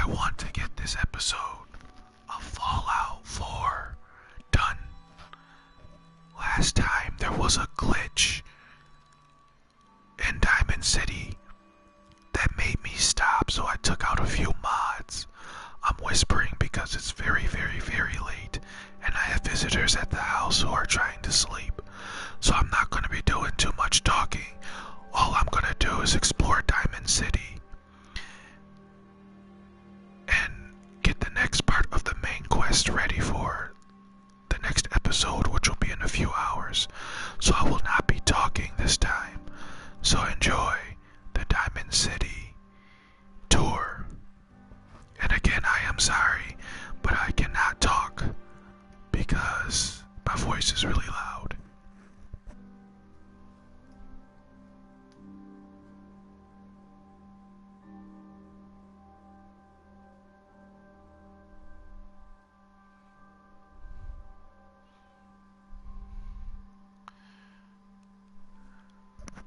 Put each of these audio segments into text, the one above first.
I want to get this episode of Fallout 4 done. Last time there was a glitch in Diamond City that made me stop, so I took out a few mods. I'm whispering because it's very, very, very late, and I have visitors at the house who are trying to sleep, so I'm not going to be doing too much talking. All I'm going to do is explore Diamond City and get the next part of the main quest ready for the next episode, which will be in a few hours. So I will not be talking this time. So enjoy the Diamond City tour. And again, I am sorry, but I cannot talk because my voice is really loud.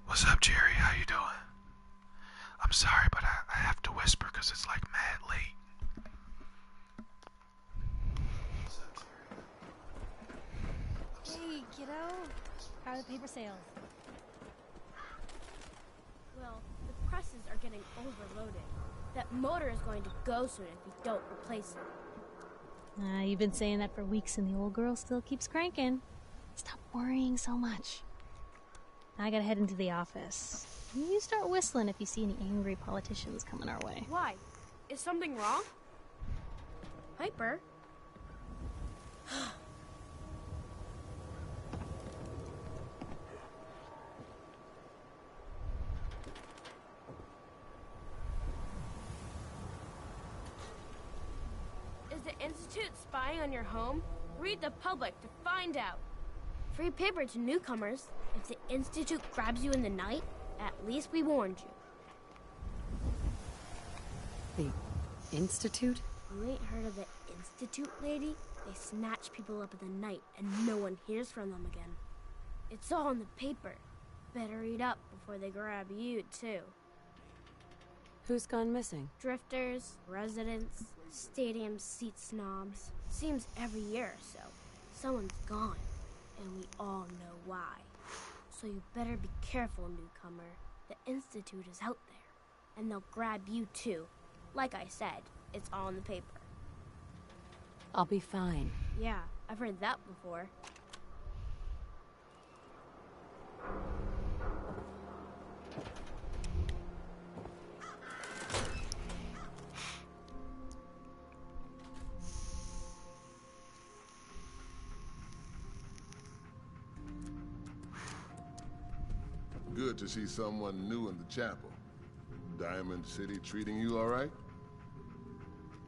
What's up, Jerry? How you doing? I'm sorry, but I have to whisper because it's like mad late. What's up, Jerry? Hey, kiddo. How are the paper sales? Well, the presses are getting overloaded. That motor is going to go soon if we don't replace it. You've been saying that for weeks and the old girl still keeps cranking. Stop worrying so much. I gotta head into the office. You start whistling if you see any angry politicians coming our way. Why? Is something wrong? Piper? Is the Institute spying on your home? Read the public to find out. Free paper to newcomers. If the Institute grabs you in the night, at least we warned you. The Institute? You ain't heard of the Institute, lady? They snatch people up in the night and no one hears from them again. It's all in the paper. Better read up before they grab you, too. Who's gone missing? Drifters, residents, stadium seat snobs. Seems every year or so. Someone's gone, and we all know why. So you better be careful, newcomer. The Institute is out there, and they'll grab you too. Like I said, it's all in the paper. I'll be fine. Yeah, I've heard that before. Good to see someone new in the chapel. Diamond City treating you all right?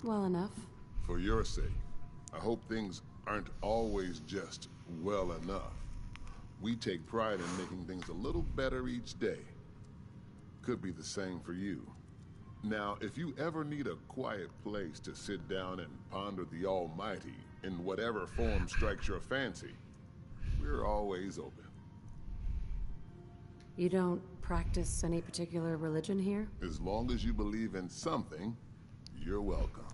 Well enough. For your sake, I hope things aren't always just well enough. We take pride in making things a little better each day. Could be the same for you. Now, if you ever need a quiet place to sit down and ponder the Almighty in whatever form strikes your fancy, we're always open. You don't practice any particular religion here? As long as you believe in something, you're welcome.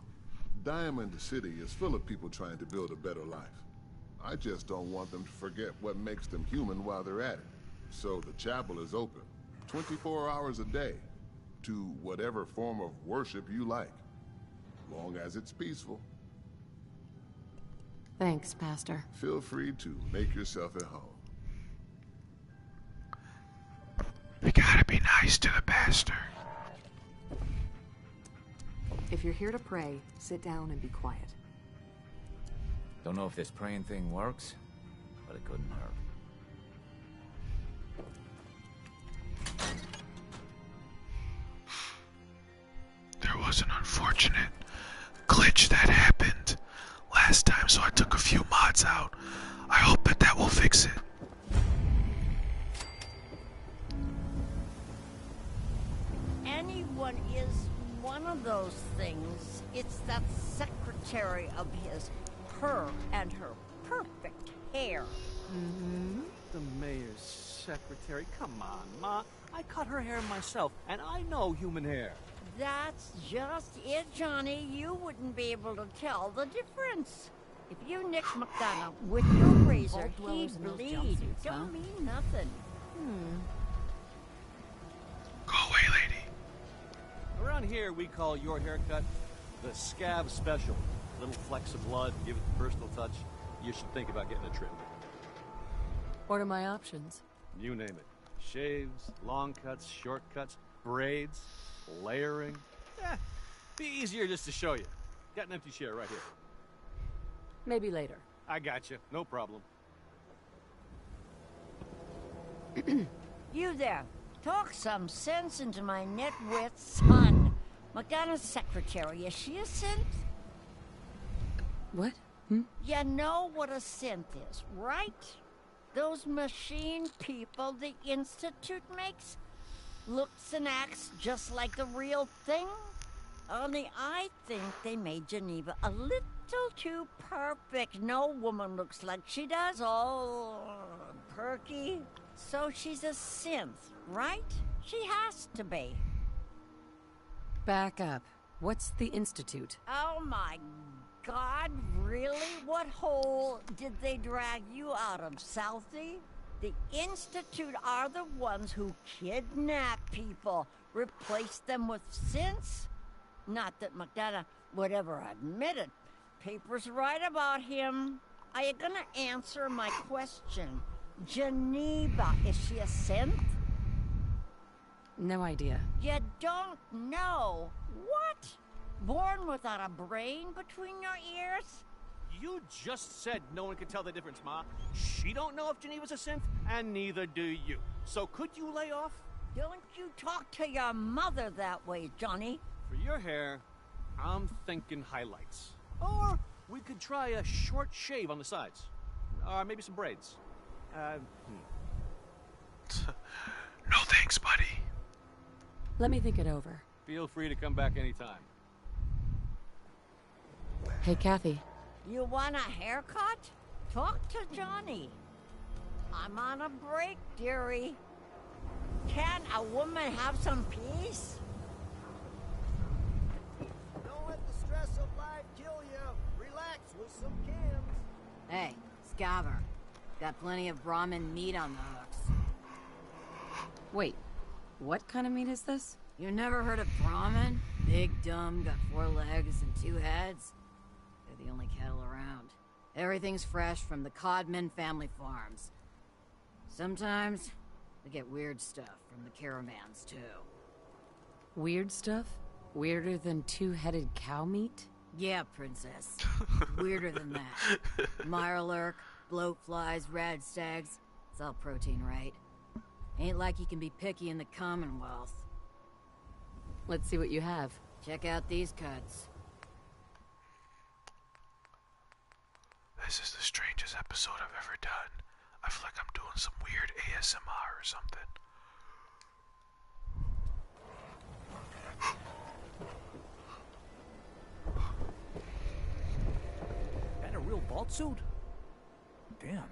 Diamond City is full of people trying to build a better life. I just don't want them to forget what makes them human while they're at it. So the chapel is open, 24 hours a day, to whatever form of worship you like, long as it's peaceful. Thanks, Pastor. Feel free to make yourself at home. We gotta be nice to the pastor. If you're here to pray, sit down and be quiet. Don't know if this praying thing works, but it couldn't hurt. There was an unfortunate glitch that happened last time, so I took a few mods out. I hope that will fix it. Anyone is one of those things. It's that secretary of his, her and her perfect hair. Mm-hmm. The mayor's secretary. Come on, Ma. I cut her hair myself, and I know human hair. That's just it, Johnny. You wouldn't be able to tell the difference. If you nicked McDonough with your razor, he'd bleed. It don't mean nothing. Go away, lady. Around here, we call your haircut the scab special. Little flecks of blood, give it the personal touch. You should think about getting a trim. What are my options? You name it. Shaves, long cuts, short cuts, braids, layering. Be easier just to show you. Got an empty chair right here. Maybe later. I got you. No problem. You there. Talk some sense into my nitwit son. McDonough's secretary, is she a synth? What? You know what a synth is, right? Those machine people the Institute makes? Looks and acts just like the real thing? Only I think they made Geneva a little too perfect. No woman looks like she does, all perky. So she's a synth, right? She has to be. Back up. What's the Institute? Oh my God, really? What hole did they drag you out of, Southie? The Institute are the ones who kidnap people, replace them with synths. Not that McDonough would ever admit it. Papers write about him. Are you gonna answer my question? Geneva, is she a synth? No idea. You don't know? What? Born without a brain between your ears? You just said no one can tell the difference, Ma. She don't know if Geneva's a synth, and neither do you. So could you lay off? Don't you talk to your mother that way, Johnny. For your hair, I'm thinking highlights. Or we could try a short shave on the sides. Or maybe some braids. No thanks, buddy. Let me think it over. Feel free to come back anytime. Hey, Kathy. You want a haircut? Talk to Johnny. I'm on a break, dearie. Can a woman have some peace? Don't let the stress of life kill you. Relax with some cans. Hey, Scaver. Got plenty of Brahmin meat on the hooks. Wait, what kind of meat is this? You never heard of Brahmin? Big, dumb, got 4 legs and 2 heads. They're the only cattle around. Everything's fresh from the Codman family farms. Sometimes, we get weird stuff from the caravans, too. Weird stuff? Weirder than 2-headed cow meat? Yeah, princess. Weirder than that. Mirelurk, bloatflies, rad stags. It's all protein, right? Ain't like you can be picky in the Commonwealth. Let's see what you have. Check out these cuts. This is the strangest episode I've ever done. I feel like I'm doing some weird ASMR or something. That a real vault suit? Damn.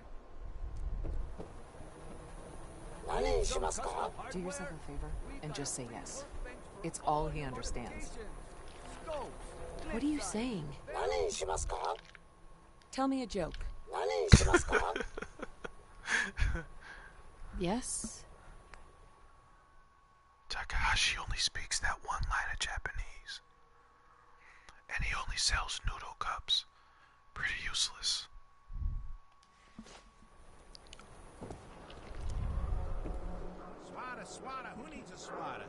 Do yourself a favor and just say yes. It's all he understands. What are you saying? Tell me a joke. Yes? Takahashi only speaks that one line of Japanese. And he only sells noodle cups. Pretty useless. Swatter, who needs a swatter?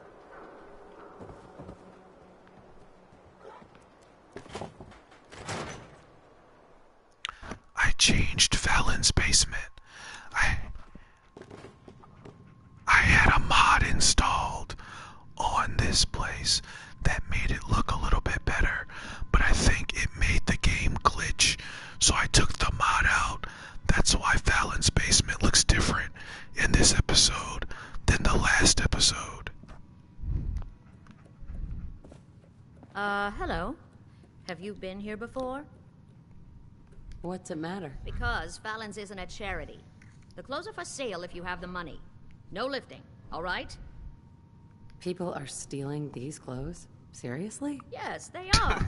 I changed Fallon's basement. I had a mod installed on this place that made it look a little bit better, but I think it made the game glitch, so I took the mod out. That's why Fallon's basement looks different in this episode than the last episode. Hello. Have you been here before? What's it matter? Because Fallon's isn't a charity. The clothes are for sale if you have the money. No lifting, all right? People are stealing these clothes? Seriously? Yes, they are.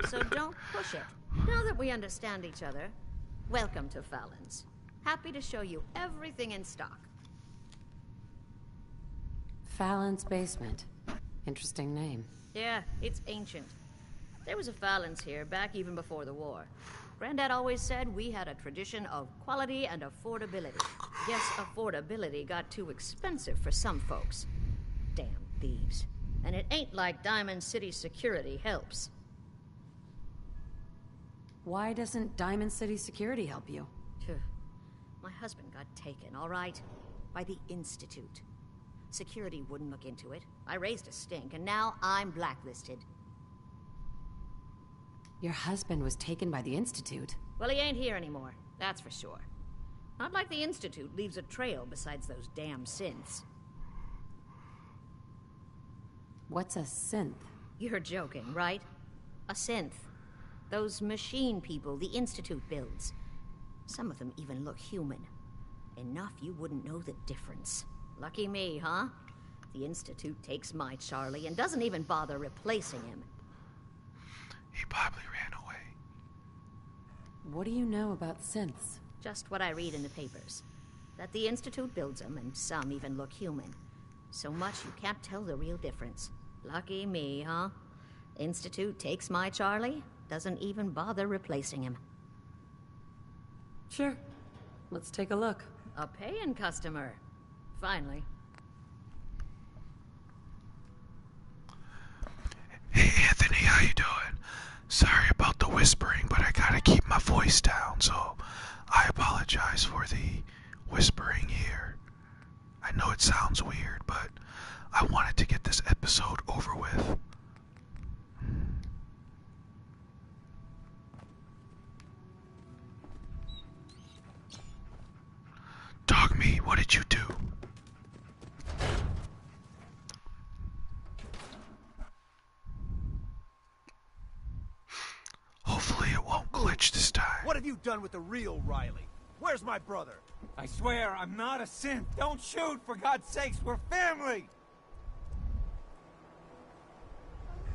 So don't push it. Now that we understand each other, welcome to Fallon's. Happy to show you everything in stock. Fallon's Basement. Interesting name. Yeah, it's ancient. There was a Fallon's here back even before the war. Granddad always said we had a tradition of quality and affordability. Guess affordability got too expensive for some folks. Damn thieves. And it ain't like Diamond City security helps. Why doesn't Diamond City security help you? My husband got taken, all right? By the Institute. Security wouldn't look into it. I raised a stink, and now I'm blacklisted. Your husband was taken by the Institute? Well, he ain't here anymore, that's for sure. Not like the Institute leaves a trail besides those damn synths. What's a synth? You're joking, right? A synth. Those machine people the Institute builds. Some of them even look human. Enough you wouldn't know the difference. Lucky me, huh? The Institute takes my Charlie and doesn't even bother replacing him. He probably ran away. What do you know about synths? Just what I read in the papers. That the Institute builds them, and some even look human. So much you can't tell the real difference. Lucky me, huh? Institute takes my Charlie, doesn't even bother replacing him. Sure. Let's take a look. A paying customer. Finally. Hey Anthony, how you doing? Sorry about the whispering, but I gotta keep my voice down, so I apologize for the whispering here. I know it sounds weird, but I wanted to get this episode over with. Dogmeat, what did you do? Hopefully it won't glitch this time. What have you done with the real Riley? Where's my brother? I swear, I'm not a synth. Don't shoot, for God's sakes, we're family!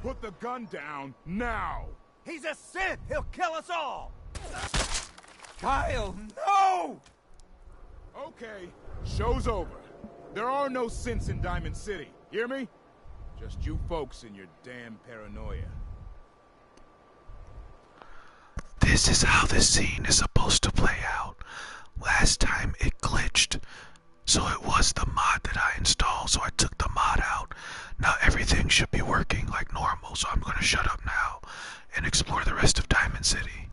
Put the gun down, now! He's a synth! He'll kill us all! Kyle, no! Okay, show's over. There are no synths in Diamond City, hear me? Just you folks and your damn paranoia. This is how this scene is supposed to play out. Last time it glitched, so it was the mod that I installed, so I took the mod out. Now everything should be working like normal, so I'm gonna shut up now and explore the rest of Diamond City.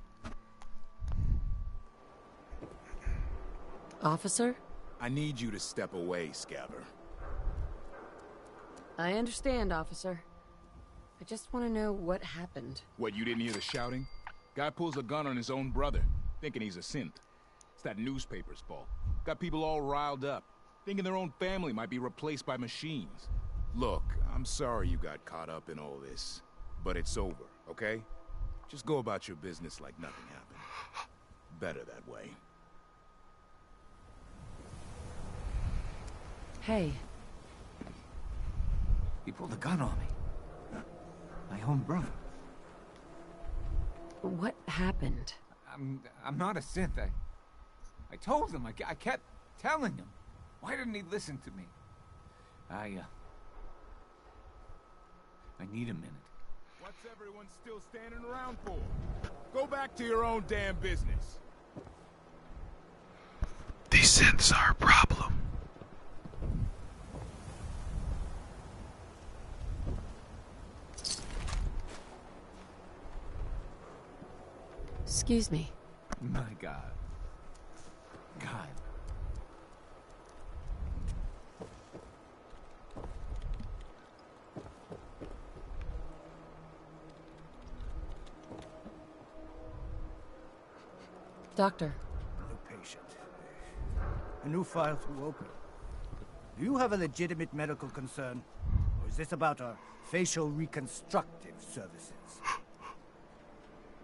Officer? I need you to step away, Scabber. I understand, officer. I just want to know what happened. What, you didn't hear the shouting? Guy pulls a gun on his own brother, thinking he's a synth. It's that newspaper's fault. Got people all riled up, thinking their own family might be replaced by machines. Look, I'm sorry you got caught up in all this, but it's over, okay? Just go about your business like nothing happened. Better that way. Hey. He pulled a gun on me. My own brother. What happened? I'm not a synth. I told him. I kept telling him. Why didn't he listen to me? I need a minute. What's everyone still standing around for? Go back to your own damn business. These synths are a problem. Excuse me. My God. God. Doctor. A new patient. A new file to open. Do you have a legitimate medical concern? Or is this about our facial reconstructive services?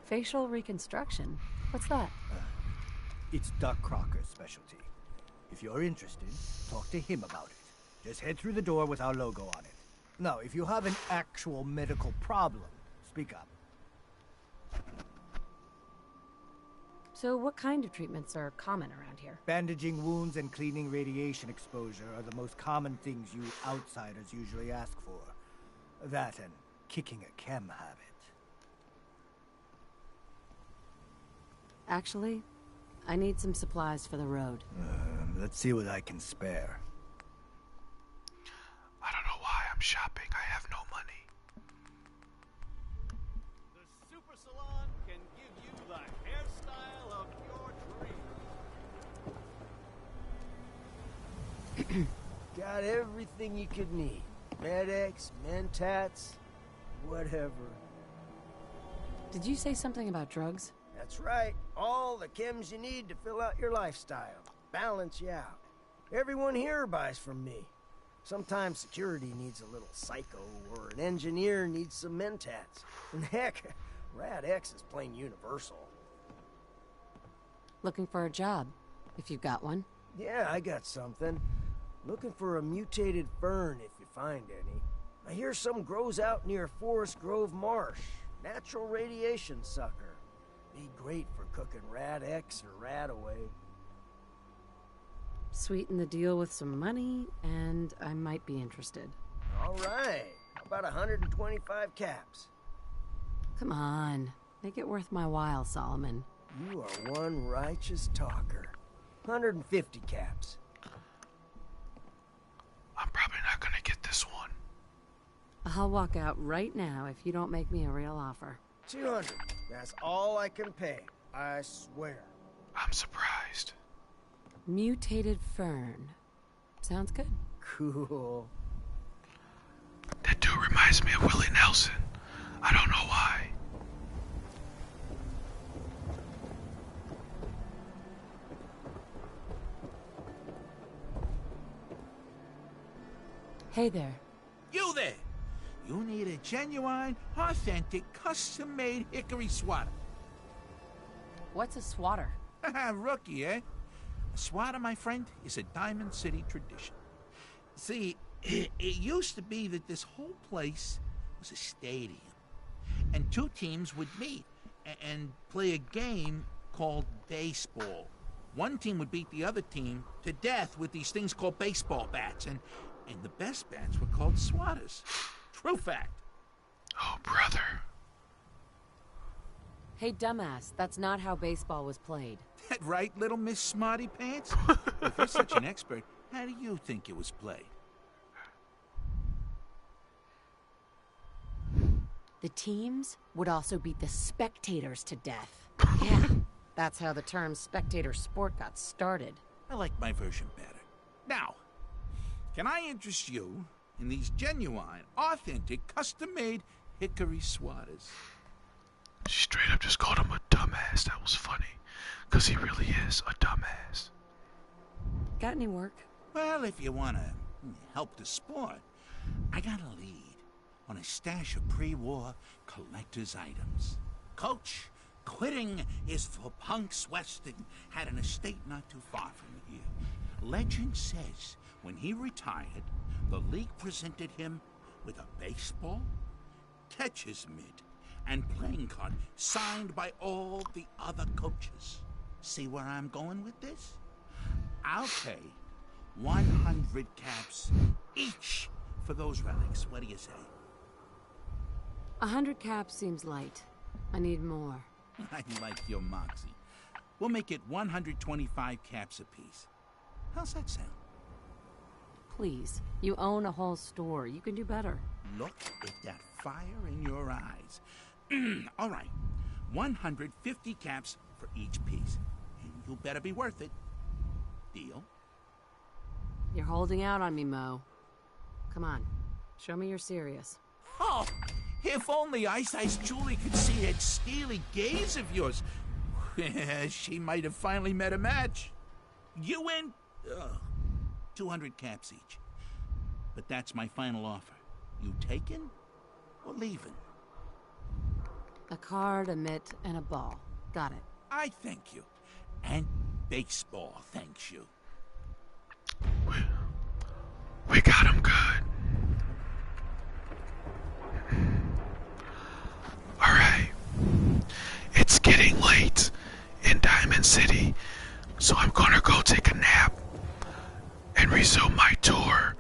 Facial reconstruction? What's that? It's Doc Crocker's specialty. If you're interested, talk to him about it. Just head through the door with our logo on it. No, if you have an actual medical problem, speak up. So what kind of treatments are common around here? Bandaging wounds and cleaning radiation exposure are the most common things you outsiders usually ask for. That and kicking a chem habit. Actually, I need some supplies for the road. Let's see what I can spare. I don't know why I'm shopping. I have no money. The Super Salon can give you the hairstyle of your dreams. Got everything you could need. Med-X, Mentats, whatever. Did you say something about drugs? That's right. All the chems you need to fill out your lifestyle. Balance you out. Everyone here buys from me. Sometimes security needs a little psycho, or an engineer needs some Mentats. And heck, Rad-X is plain universal. Looking for a job, if you've got one. Yeah, I got something. Looking for a mutated fern if you find any. I hear some grows out near Forest Grove Marsh. Natural radiation sucker. Be great for cooking Rad-X or Rad-Away. Sweeten the deal with some money, and I might be interested. All right. How about 125 caps? Come on. Make it worth my while, Solomon. You are one righteous talker. 150 caps. I'm probably not gonna get this one. I'll walk out right now if you don't make me a real offer. 200. That's all I can pay. I swear. I'm surprised. Mutated fern. Sounds good. Cool. That dude reminds me of Willie Nelson. I don't know why. Hey there. You there! You need a genuine, authentic, custom-made hickory swatter. What's a swatter? Rookie, eh? A swatter, my friend, is a Diamond City tradition. See, it used to be that this whole place was a stadium. And two teams would meet and play a game called baseball. One team would beat the other team to death with these things called baseball bats, and the best bats were called swatters. True fact. Oh, brother. Hey, dumbass, that's not how baseball was played. That right, little Miss Smarty Pants? If you're such an expert, how do you think it was played? The teams would also beat the spectators to death. Yeah, that's how the term spectator sport got started. I like my version better. Now, can I interest you in these genuine, authentic, custom-made hickory swatters? She straight up just called him a dumbass. That was funny. Because he really is a dumbass. Got any work? Well, if you want to help the sport, I got a lead on a stash of pre-war collector's items. Coach, quitting is for punks Weston had an estate not too far from here. Legend says when he retired, the league presented him with a baseball, catcher's mitt, and playing card signed by all the other coaches. See where I'm going with this? I'll pay 100 caps each for those relics. What do you say? 100 caps seems light. I need more. I like your moxie. We'll make it 125 caps apiece. How's that sound? Please, you own a whole store. You can do better. Look at that fire in your eyes. All right, 150 caps for each piece. And you better be worth it. Deal? You're holding out on me, Mo. Come on, show me you're serious. Oh, if only Ice Julie could see that steely gaze of yours. She might have finally met a match. You win 200 caps each. But that's my final offer. You taking or leaving? A card, a mitt, and a ball. Got it. I thank you. And baseball thanks you. We got him good. So I'm gonna go take a nap and resume my tour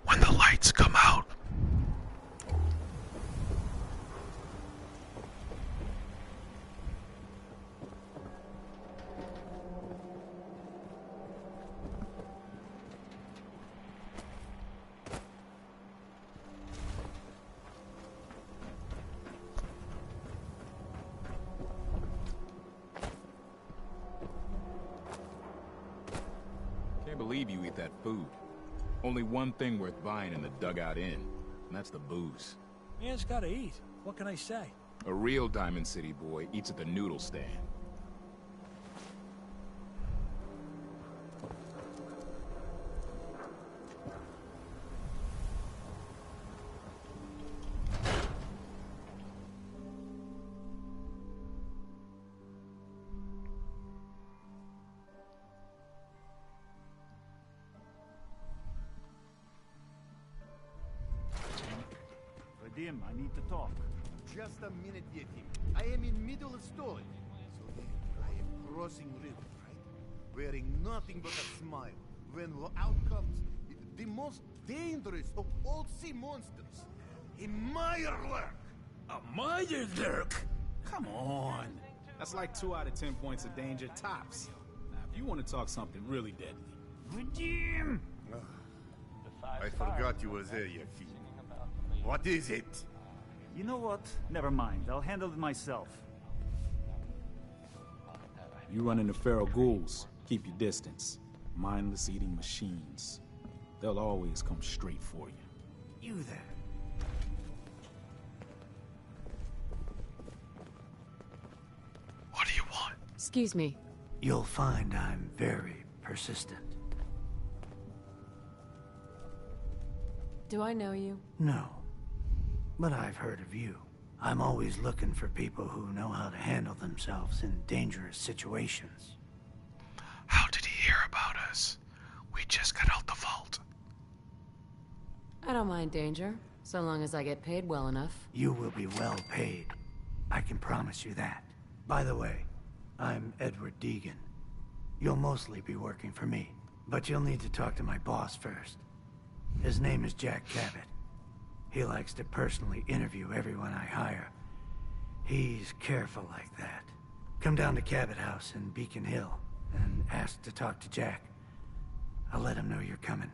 when the lights come out. Can't believe you eat that food. Only one thing worth buying in the Dugout Inn, and that's the booze. Man's gotta eat. What can I say? A real Diamond City boy eats at the noodle stand. Vadim, I need to talk. Just a minute, Yetim. I am in middle of story. So then, I am crossing river, right? Wearing nothing but a smile. When out comes the most dangerous of all sea monsters, a Mirelurk. A Mirelurk? Come on. That's like 2 out of 10 points of danger tops. Now, if you want to talk something really deadly. Vadim! I forgot you were there, Yetim. What is it? You know what? Never mind. I'll handle it myself. You run into feral ghouls, keep your distance. Mindless eating machines. They'll always come straight for you. You there. What do you want? Excuse me. You'll find I'm very persistent. Do I know you? No. But I've heard of you. I'm always looking for people who know how to handle themselves in dangerous situations. How did he hear about us? We just got out the vault. I don't mind danger, so long as I get paid well enough. You will be well paid. I can promise you that. By the way, I'm Edward Deegan. You'll mostly be working for me, but you'll need to talk to my boss first. His name is Jack Cabot. He likes to personally interview everyone I hire. He's careful like that. Come down to Cabot House in Beacon Hill and ask to talk to Jack. I'll let him know you're coming.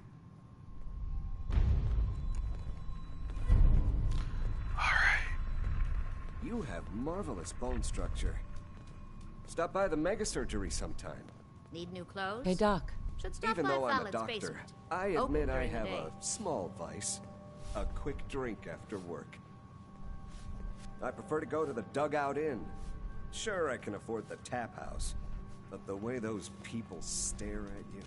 You have marvelous bone structure. Stop by the mega surgery sometime. Need new clothes? Hey, Doc. Should stop Even by though I'm a Fallon's doctor, basement. I Open admit I during the have day. a small vice. A quick drink after work. I prefer to go to the Dugout Inn. Sure, I can afford the tap house, but the way those people stare at you...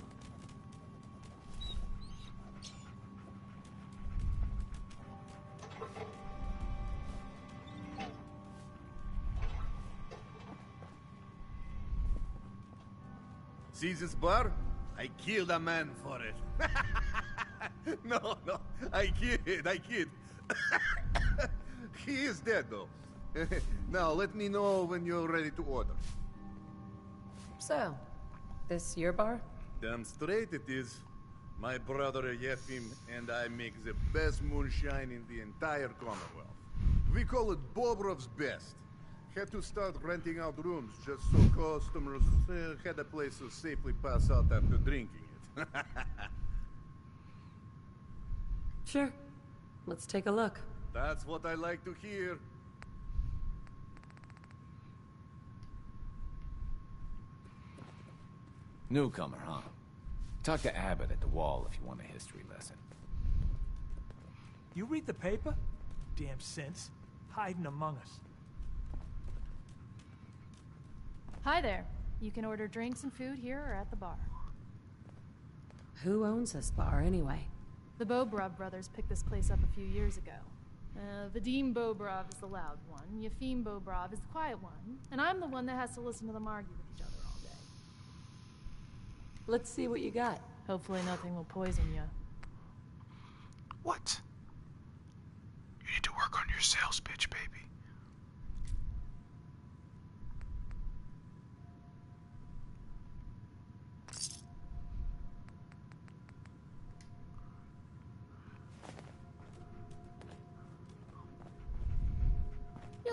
See this bar? I killed a man for it. No, I kid. He is dead, though. Now, let me know when you're ready to order. So, this your bar? Damn straight it is. My brother Yefim and I make the best moonshine in the entire Commonwealth. We call it Bobrov's Best. Had to start renting out rooms just so customers had a place to safely pass out after drinking it. Sure. Let's take a look. That's what I like to hear. Newcomer, huh? Talk to Abbott at the wall if you want a history lesson. You read the paper? Damn sense. Hiding among us. Hi there. You can order drinks and food here or at the bar. Who owns this bar, anyway? The Bobrov brothers picked this place up a few years ago. Vadim Bobrov is the loud one, Yefim Bobrov is the quiet one, and I'm the one that has to listen to them argue with each other all day. Let's see what you got. Hopefully nothing will poison you. What? You need to work on your sales pitch, baby.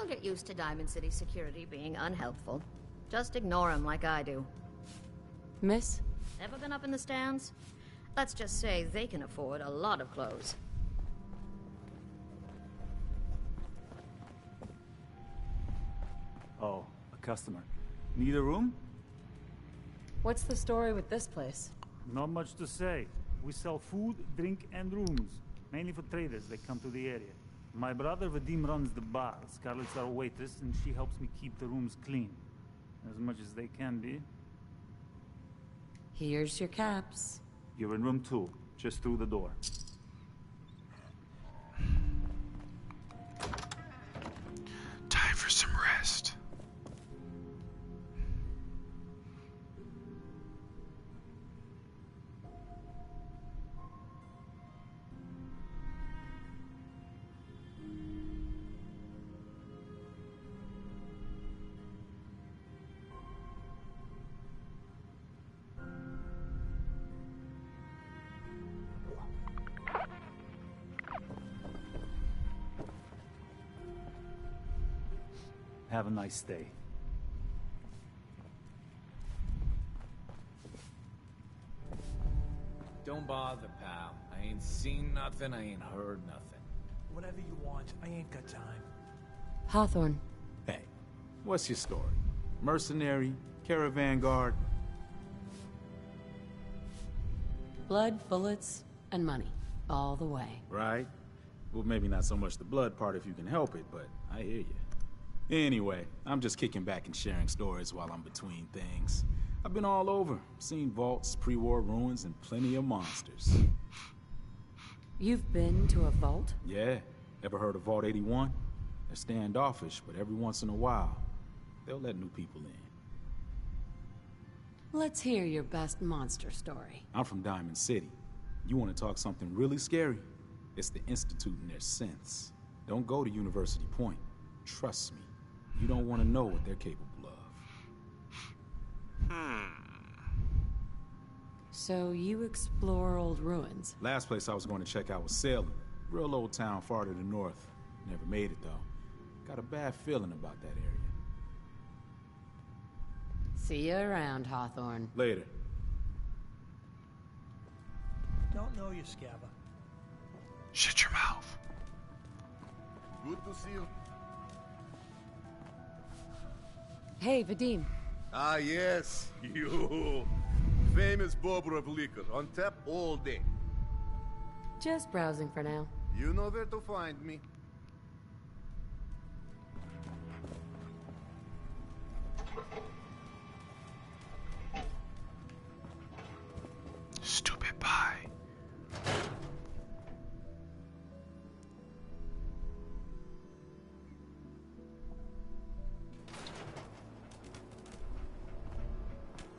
You'll get used to Diamond City security being unhelpful. Just ignore them like I do. Miss? Ever been up in the stands? Let's just say they can afford a lot of clothes. Oh, a customer. Need a room? What's the story with this place? Not much to say. We sell food, drink, and rooms. Mainly for traders that come to the area. My brother Vadim runs the bar. Scarlett's our waitress, and she helps me keep the rooms clean. As much as they can be. Here's your caps. You're in room 2, just through the door. Time for some rest. Have a nice day. Don't bother, pal. I ain't seen nothing, I ain't heard nothing. Whatever you want, I ain't got time. Hawthorne. Hey, what's your story? Mercenary? Caravan guard? Blood, bullets, and money. All the way. Right? Well, maybe not so much the blood part if you can help it, but I hear you. Anyway, I'm just kicking back and sharing stories while I'm between things. I've been all over, seen vaults, pre-war ruins, and plenty of monsters. You've been to a vault? Yeah. Ever heard of Vault 81? They're standoffish, but every once in a while, they'll let new people in. Let's hear your best monster story. I'm from Diamond City. You want to talk something really scary? It's the Institute and their synths. Don't go to University Point. Trust me. You don't want to know what they're capable of. So you explore old ruins? Last place I was going to check out was Salem. Real old town far to the north. Never made it, though. Got a bad feeling about that area. See you around, Hawthorne. Later. Don't know you, Scabba. Shut your mouth. Good to see you. Hey, Vadim. Ah, yes, you. Famous Bobrov liquor, on tap all day. Just browsing for now. You know where to find me. Stupid pie.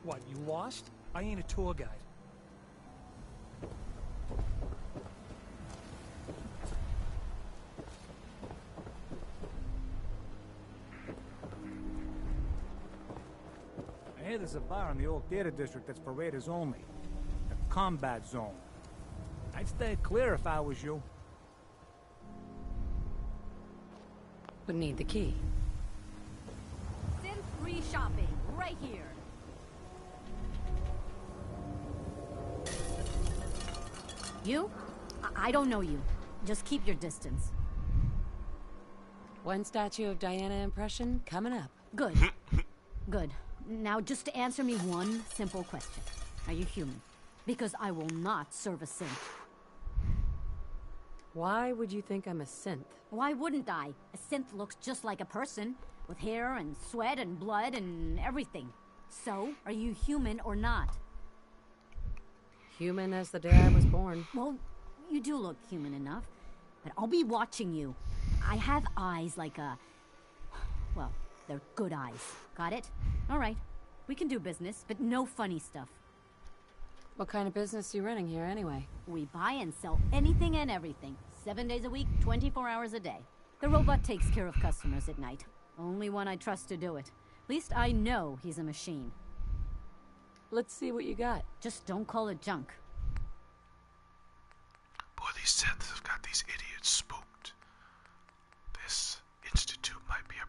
What, you lost? I ain't a tour guide. I hear there's a bar in the old theater district that's for raiders only. The combat zone. I'd stay clear if I was you. Would need the key. Synth-free shopping, right here. You? I don't know you. Just keep your distance. One statue of Diana impression coming up. Good. Good. Now just answer me one simple question. Are you human? Because I will not serve a synth. Why would you think I'm a synth? Why wouldn't I? A synth looks just like a person, with hair and sweat and blood and everything. So, are you human or not? Human as the day I was born. Well, you do look human enough. But I'll be watching you. I have eyes like a... Well, they're good eyes. Got it? All right. We can do business, but no funny stuff. What kind of business are you running here anyway? We buy and sell anything and everything. 7 days a week, 24 hours a day. The robot takes care of customers at night. Only one I trust to do it. At least I know he's a machine. Let's see what you got. Just don't call it junk. Boy, these synths have got these idiots spooked. This institute might be a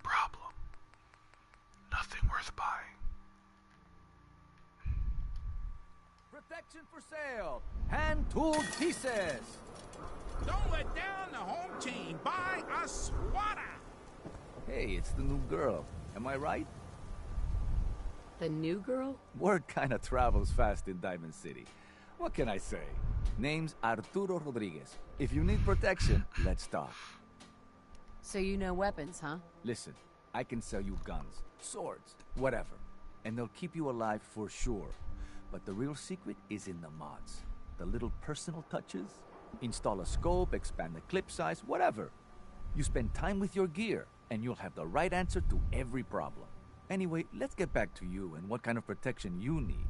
Collection for sale. Hand-tooled pieces. Don't let down the home team. Buy a swatter. Hey, it's the new girl. Am I right? The new girl? Word kinda travels fast in Diamond City. What can I say? Name's Arturo Rodriguez. If you need protection, let's talk. So you know weapons, huh? Listen, I can sell you guns, swords, whatever. And they'll keep you alive for sure. But the real secret is in the mods. The little personal touches. Install a scope, expand the clip size, whatever. You spend time with your gear, and you'll have the right answer to every problem. Anyway, let's get back to you and what kind of protection you need.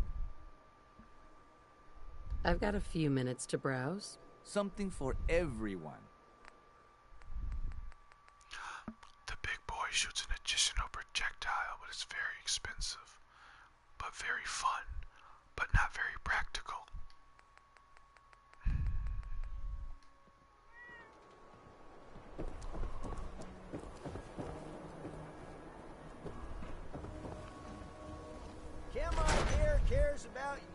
I've got a few minutes to browse. Something for everyone. The big boy shoots an additional projectile, but it's very expensive. But very fun, but not very practical. Come on, here cares about you.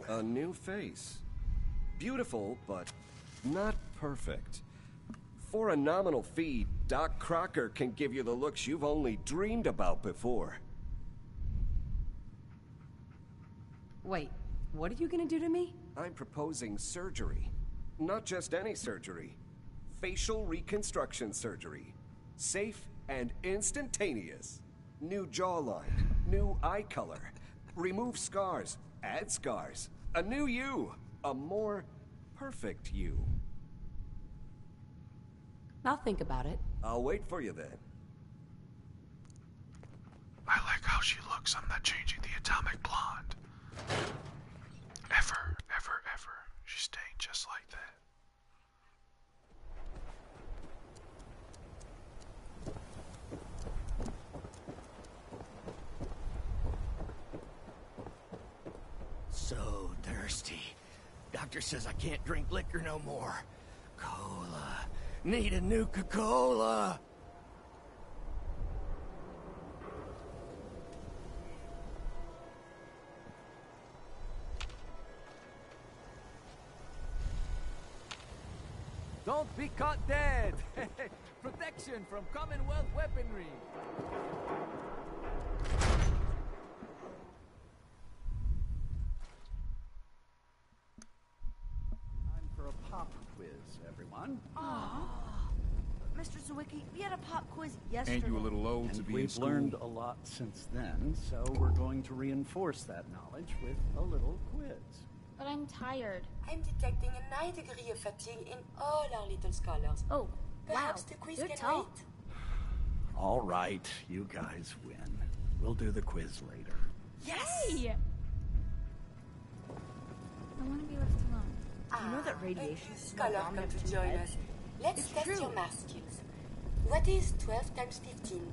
A new face. Beautiful, but not perfect. For a nominal fee, Doc Crocker can give you the looks you've only dreamed about before. Wait, what are you gonna do to me? I'm proposing surgery. Not just any surgery. Facial reconstruction surgery. Safe and instantaneous. New jawline, new eye color. Remove scars, add scars. A new you. A more perfect you. I'll think about it. I'll wait for you then. I like how she looks. I'm not changing the atomic blonde. Ever, ever, ever. She's staying just like that. So thirsty. Doctor says I can't drink liquor no more. Cola. Need a Nuka-Cola. Don't be caught dead! Protection from Commonwealth weaponry! Time for a pop quiz, everyone. Mr. Zawicki, we had a pop quiz yesterday. Ain't you a little old to And be in we've school? learned a lot since then, so we're going to reinforce that knowledge with a little quiz. But I'm tired. I'm detecting a 9 degree of fatigue in all our little scholars. Oh, Perhaps wow. the quiz You're can tall. wait? All right, you guys win. We'll do the quiz later. Yes! Hey! I want to be left alone. You know that radiation is scholar not come to too join bad. us. Let's It's test true. your math skills. What is 12 times 15?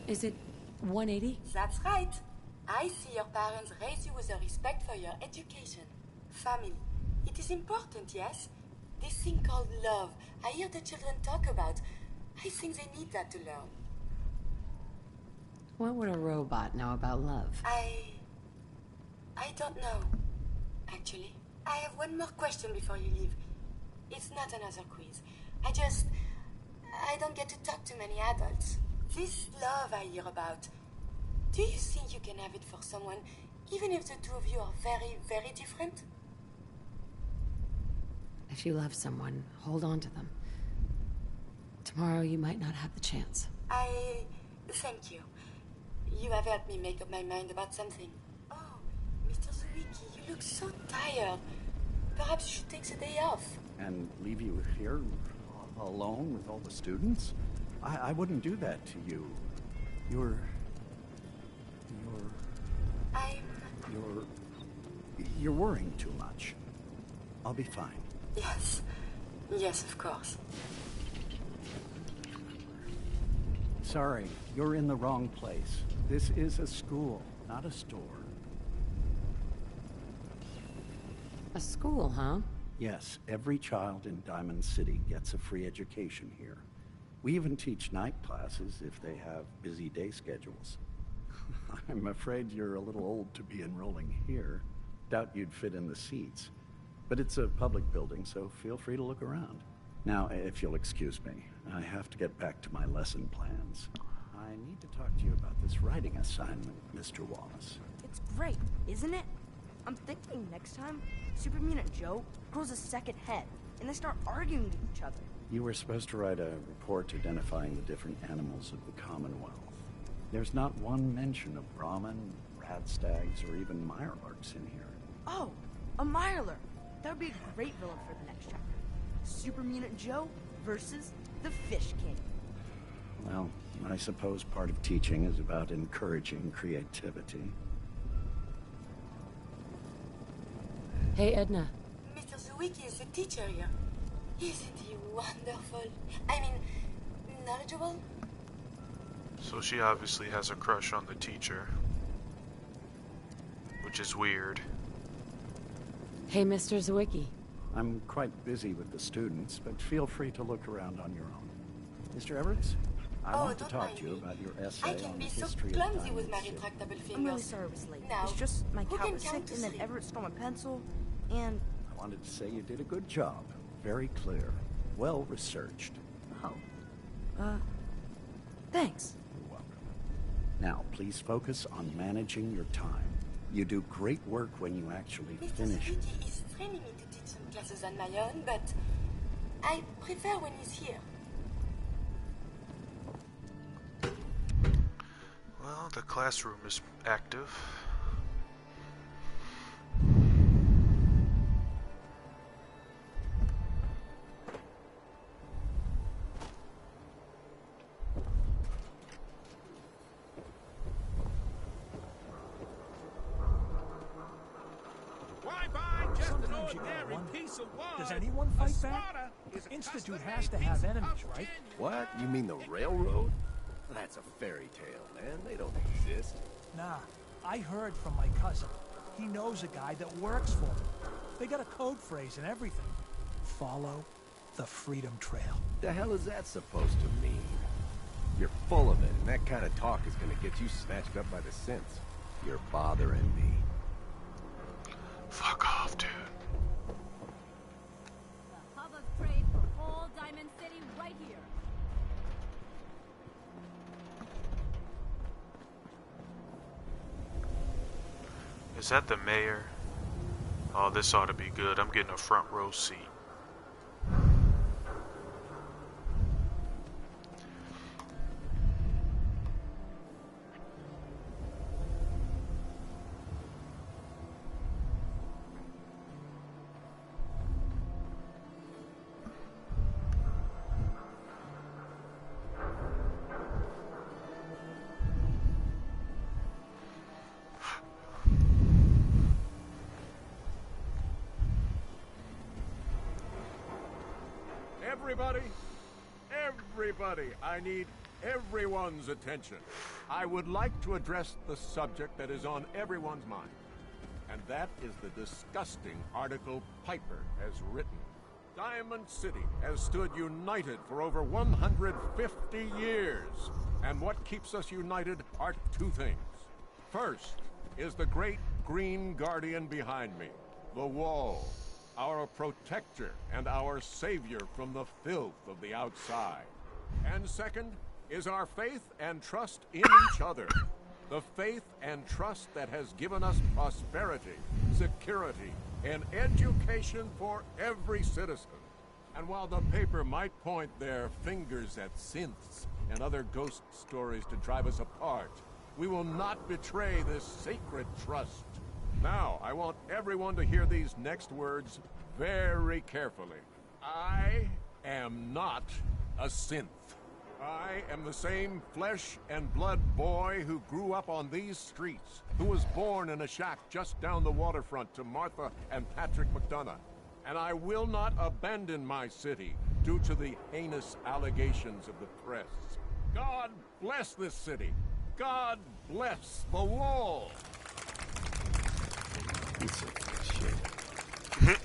Is it 180? That's right. I see your parents raise you with a respect for your education. Family. It is important, yes? This thing called love. I hear the children talk about. I think they need that to learn. What would a robot know about love? I don't know, actually. I have one more question before you leave. It's not another quiz. I don't get to talk to many adults. This love I hear about, do you think you can have it for someone, even if the two of you are very, very different? If you love someone, hold on to them. Tomorrow you might not have the chance. Thank you. You have helped me make up my mind about something. Oh, Mr. Zawicki, you look so tired. Perhaps you should take the day off. And leave you here alone with all the students? I wouldn't do that to you. You're worrying too much. I'll be fine. Yes. Yes, of course. Sorry, you're in the wrong place. This is a school, not a store. A school, huh? Yes, every child in Diamond City gets a free education here. We even teach night classes if they have busy day schedules. I'm afraid you're a little old to be enrolling here. Doubt you'd fit in the seats. But it's a public building, so feel free to look around. Now, if you'll excuse me, I have to get back to my lesson plans. I need to talk to you about this writing assignment, Mr. Wallace. It's great, isn't it? I'm thinking next time, Super Mutant Joe grows a second head, and they start arguing with each other. You were supposed to write a report identifying the different animals of the Commonwealth. There's not one mention of Brahmin, radstags, or even Mirelurks in here. Oh, a Mirelurk. That would be a great villain for the next chapter. Super Mutant Joe versus the Fish King. Well, I suppose part of teaching is about encouraging creativity. Hey, Edna. Mr. Zwicky is the teacher here. Isn't he wonderful? I mean, knowledgeable? So she obviously has a crush on the teacher. Which is weird. Hey, Mr. Zwicky. I'm quite busy with the students, but feel free to look around on your own. Mr. Everett, I want to talk to you about your essay on the history of clumsy with my Diamond City. retractable fingers. I'm really sorry I was late. Now, It's just my who cat can was sick, count to and then sleep? Everett stole my pencil, and... I wanted to say you did a good job. Very clear. Well researched. Thanks. You're welcome. Now, please focus on managing your time. You do great work when you actually Mr. finish it. Zwicky is training me to teach some classes on my own, but I prefer when he's here. Well, the classroom is active. Why buy just an ordinary piece of wood? Does anyone fight back? Institute has to have enemies, right? What? You mean the railroad? That's a fairy tale, man. They don't exist. Nah, I heard from my cousin. He knows a guy that works for him. They got a code phrase and everything. Follow the Freedom Trail. The hell is that supposed to mean? You're full of it, and that kind of talk is gonna get you snatched up by the synths. You're bothering me. Fuck off, dude. The hub of trade for whole Diamond City right here. Is that the mayor? Oh, this ought to be good. I'm getting a front row seat. Everybody, I need everyone's attention. I would like to address the subject that is on everyone's mind. And that is the disgusting article Piper has written. Diamond City has stood united for over 150 years. And what keeps us united are two things. First is the great green guardian behind me, the Wall. Our protector and our savior from the filth of the outside. And second is our faith and trust in each other. The faith and trust that has given us prosperity, security, and education for every citizen. And while the paper might point their fingers at synths and other ghost stories to drive us apart, we will not betray this sacred trust. Now, I want everyone to hear these next words very carefully. I am not a synth. I am the same flesh and blood boy who grew up on these streets, who was born in a shack just down the waterfront to Martha and Patrick McDonough. And I will not abandon my city due to the heinous allegations of the press. God bless this city. God bless the Wall. Piece of shit.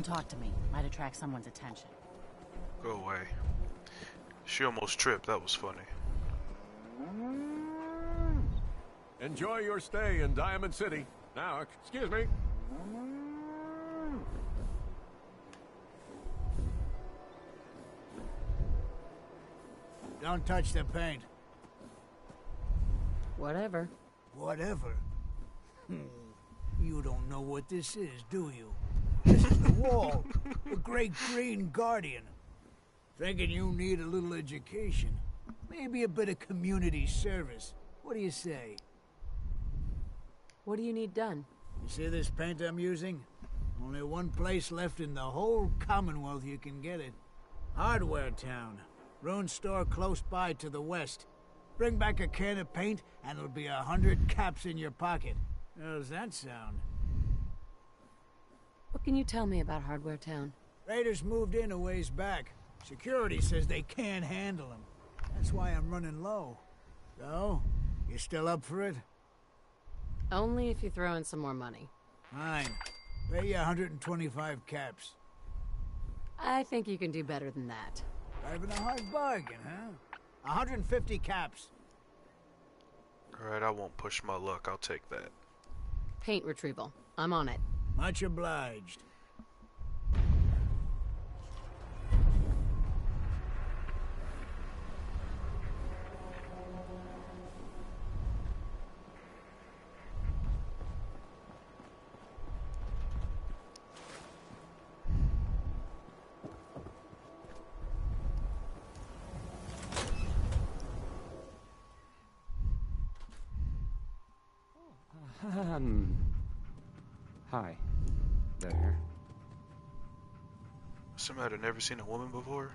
Don't talk to me. Might attract someone's attention. Go away. She almost tripped. That was funny. Enjoy your stay in Diamond City. Now, excuse me. Don't touch the paint. Whatever. Whatever? You don't know what this is, do you? This is the Wall, the Great Green Guardian. Thinking you need a little education. Maybe a bit of community service. What do you say? What do you need done? You see this paint I'm using? Only one place left in the whole Commonwealth you can get it. Hardware Town. Ruin store close by to the west. Bring back a can of paint, and it'll be 100 caps in your pocket. How does that sound? What can you tell me about Hardware Town? Raiders moved in a ways back. Security says they can't handle them. That's why I'm running low. So, you still up for it? Only if you throw in some more money. Fine. Pay you 125 caps. I think you can do better than that. Driving a hard bargain, huh? 150 caps. Alright, I won't push my luck. I'll take that. Paint retrieval. I'm on it. Much obliged. Hi. There. Somebody never seen a woman before?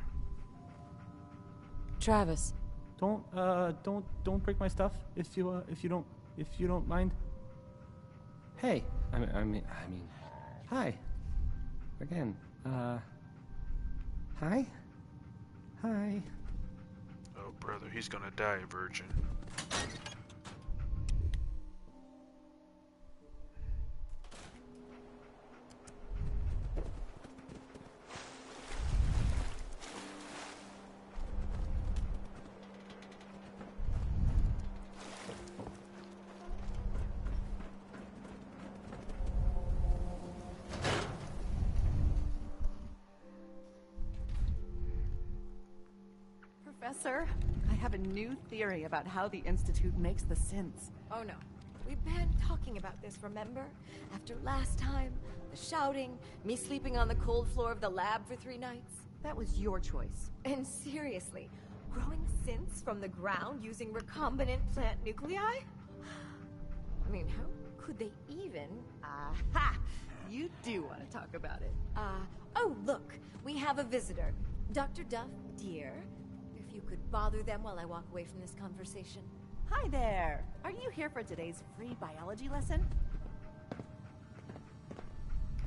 Travis. Don't break my stuff if you don't mind. Hey. I mean, hi. Again. Hi? Hi. Oh, brother, he's gonna die a virgin. Professor, I have a new theory about how the Institute makes the synths. Oh no. We've been talking about this, remember? After last time, the shouting, me sleeping on the cold floor of the lab for 3 nights. That was your choice. And seriously, growing synths from the ground using recombinant plant nuclei? I mean, how could they even? Aha! You do want to talk about it. Oh look, we have a visitor. Dr. Duff, dear. If you could bother them while I walk away from this conversation. Hi there! Are you here for today's free biology lesson?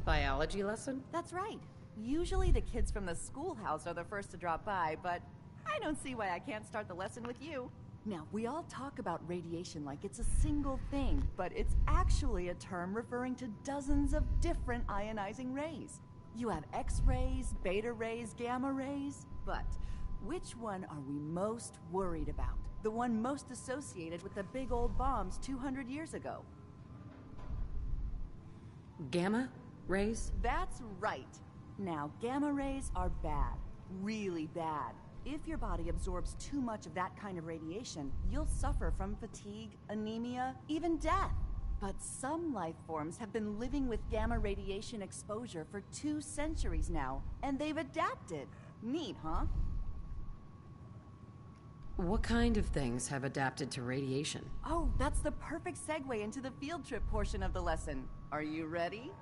Biology lesson? That's right. Usually the kids from the schoolhouse are the first to drop by, but I don't see why I can't start the lesson with you. Now, we all talk about radiation like it's a single thing, but it's actually a term referring to dozens of different ionizing rays. You have X-rays, beta rays, gamma rays, but which one are we most worried about? The one most associated with the big old bombs 200 years ago. Gamma rays? That's right. Now, gamma rays are bad. Really bad. If your body absorbs too much of that kind of radiation, you'll suffer from fatigue, anemia, even death. But some life forms have been living with gamma radiation exposure for 2 centuries now, and they've adapted. Neat, huh? What kind of things have adapted to radiation? Oh, that's the perfect segue into the field trip portion of the lesson. Are you ready?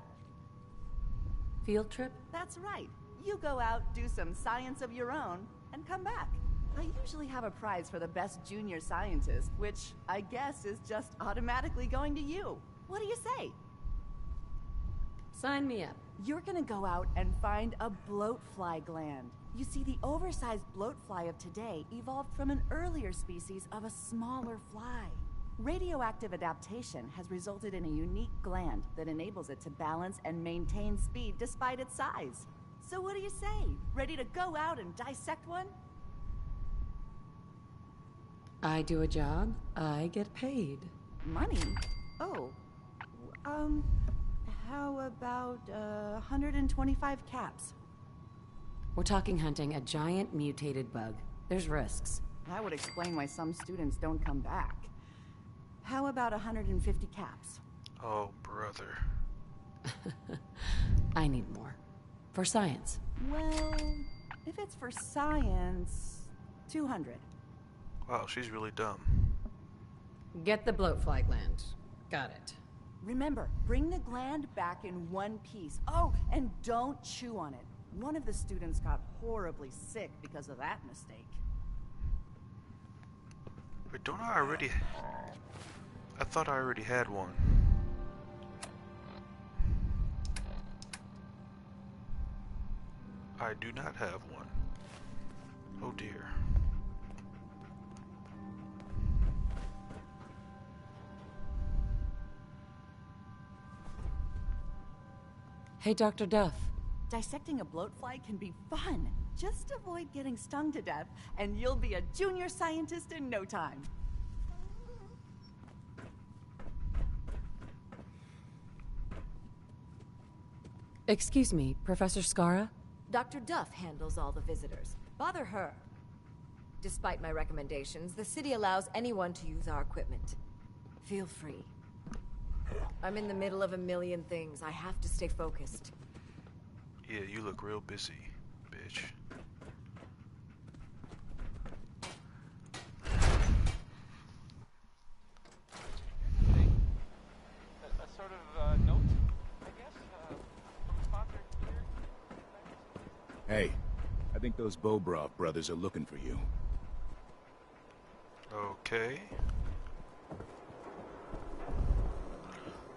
Field trip? That's right. You go out, do some science of your own, and come back. I usually have a prize for the best junior scientist, which I guess is just automatically going to you. What do you say? Sign me up. You're gonna go out and find a bloatfly gland. You see, the oversized bloatfly of today evolved from an earlier species of a smaller fly. Radioactive adaptation has resulted in a unique gland that enables it to balance and maintain speed despite its size. So what do you say? Ready to go out and dissect one? I do a job, I get paid. Money? Oh. How about 125 caps? We're talking hunting a giant mutated bug. There's risks. That would explain why some students don't come back. How about 150 caps? Oh, brother. I need more. For science. Well, if it's for science, 200. Wow, she's really dumb. Get the bloatfly gland. Got it. Remember, bring the gland back in one piece. Oh, and don't chew on it. One of the students got horribly sick because of that mistake. Wait, don't I already... I thought I already had one. I do not have one. Oh dear. Hey, Dr. Duff. Dissecting a bloatfly can be fun. Just avoid getting stung to death, and you'll be a junior scientist in no time. Excuse me, Professor Skara? Dr. Duff handles all the visitors. Bother her. Despite my recommendations, the city allows anyone to use our equipment. Feel free. I'm in the middle of a million things. I have to stay focused. Yeah, you look real busy, bitch. A sort of note, I guess, from a sponsor here. Hey, I think those Bobrov brothers are looking for you. Okay.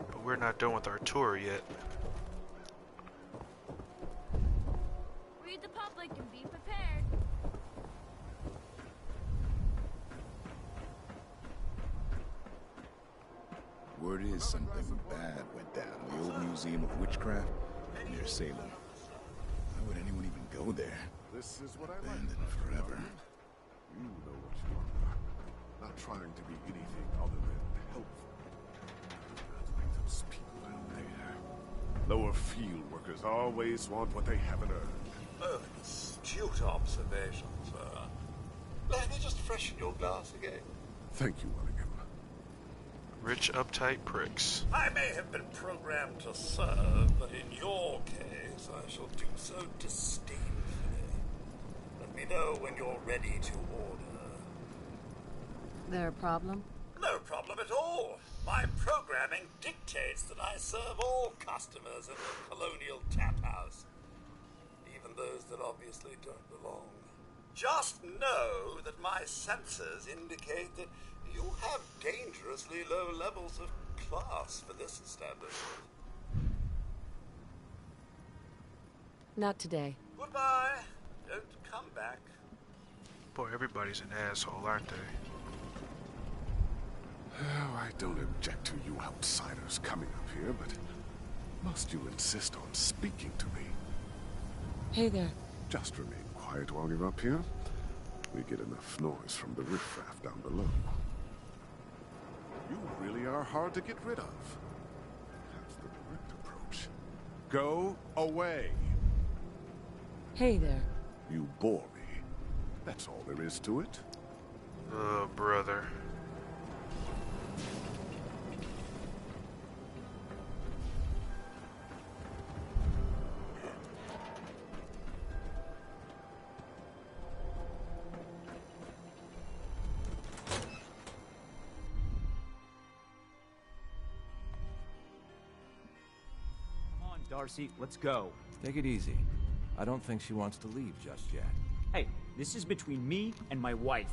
But we're not done with our tour yet. Read the public and be prepared. Word is something bad went down. The old Museum of Witchcraft near Salem. Why would anyone even go there? This is what I like. Abandoned forever. You know what you are. Not trying to be anything other than helpful. Like those people out there. Lower field workers always want what they haven't earned. Oh, an astute observation, sir. Let me just freshen your glass again. Thank you, Willingham. Rich, uptight pricks. I may have been programmed to serve, but in your case, I shall do so disdainfully. Let me know when you're ready to order. There a problem? No problem at all. My programming dictates that I serve all customers in the Colonial Tap House. Even those that obviously don't belong. Just know that my sensors indicate that you have dangerously low levels of class for this establishment. Not today. Goodbye. Don't come back. Boy, everybody's an asshole, aren't they? Oh, I don't object to you outsiders coming up here, but must you insist on speaking to me? Hey there. Just remain quiet while you're up here. We get enough noise from the riffraff down below. You really are hard to get rid of. That's the correct approach. Go away. Hey there. You bore me. That's all there is to it. Oh, brother. Darcy, let's go. Take it easy. I don't think she wants to leave just yet. Hey, this is between me and my wife.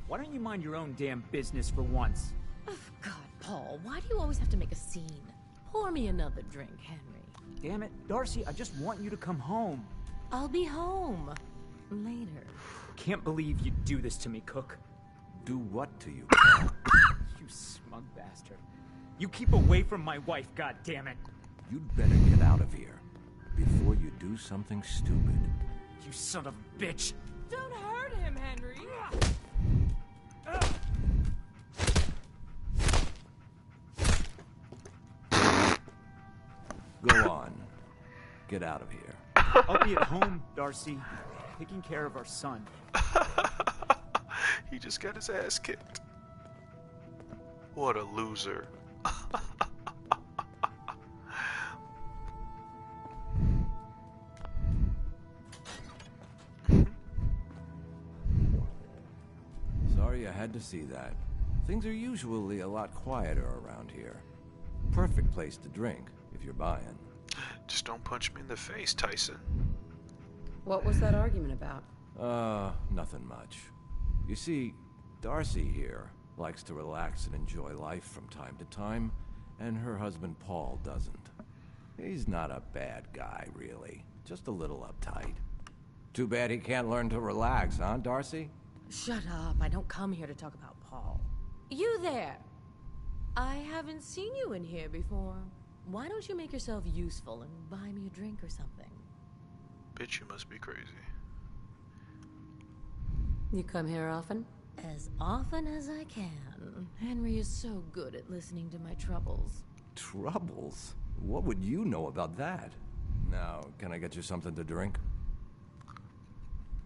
Why don't you mind your own damn business for once? Oh, God, Paul, why do you always have to make a scene? Pour me another drink, Henry. Damn it, Darcy, I just want you to come home. I'll be home. Later. Can't believe you'd do this to me, Cook. Do what to you, Paul? You smug bastard. You keep away from my wife, goddammit. You'd better get out of here before you do something stupid. You son of a bitch. Don't hurt him, Henry. Go on. Get out of here. I'll be at home, Darcy, taking care of our son. He just got his ass kicked. What a loser. Sorry I had to see that. Things are usually a lot quieter around here. Perfect place to drink, if you're buying. Just don't punch me in the face, Tyson. What was that argument about? Nothing much. You see, Darcy here likes to relax and enjoy life from time to time, and her husband Paul doesn't. He's not a bad guy, really. Just a little uptight. Too bad he can't learn to relax, huh, Darcy? Shut up. I don't come here to talk about Paul. You there! I haven't seen you in here before. Why don't you make yourself useful and buy me a drink or something? Bitch, you must be crazy. You come here often? As often as I can. Henry is so good at listening to my troubles. Troubles? What would you know about that? Now, can I get you something to drink?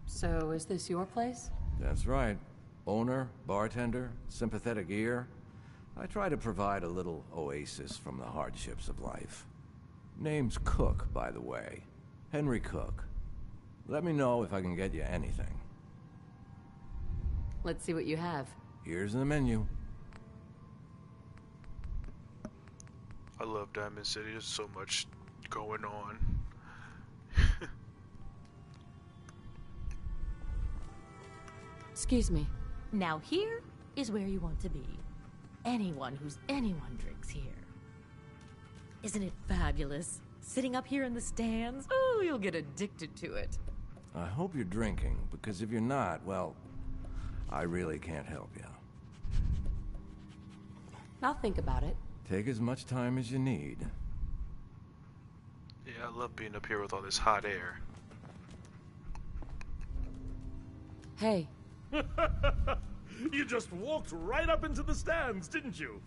So, is this your place? That's right. Owner, bartender, sympathetic ear. I try to provide a little oasis from the hardships of life. Name's Cook, by the way. Henry Cook. Let me know if I can get you anything. Let's see what you have. Here's the menu. I love Diamond City. There's so much going on. Excuse me. Now here is where you want to be. Anyone who's anyone drinks here. Isn't it fabulous? Sitting up here in the stands? Oh, you'll get addicted to it. I hope you're drinking, because if you're not, well, I really can't help you. I'll think about it. Take as much time as you need. Yeah, I love being up here with all this hot air. Hey. You just walked right up into the stands, didn't you?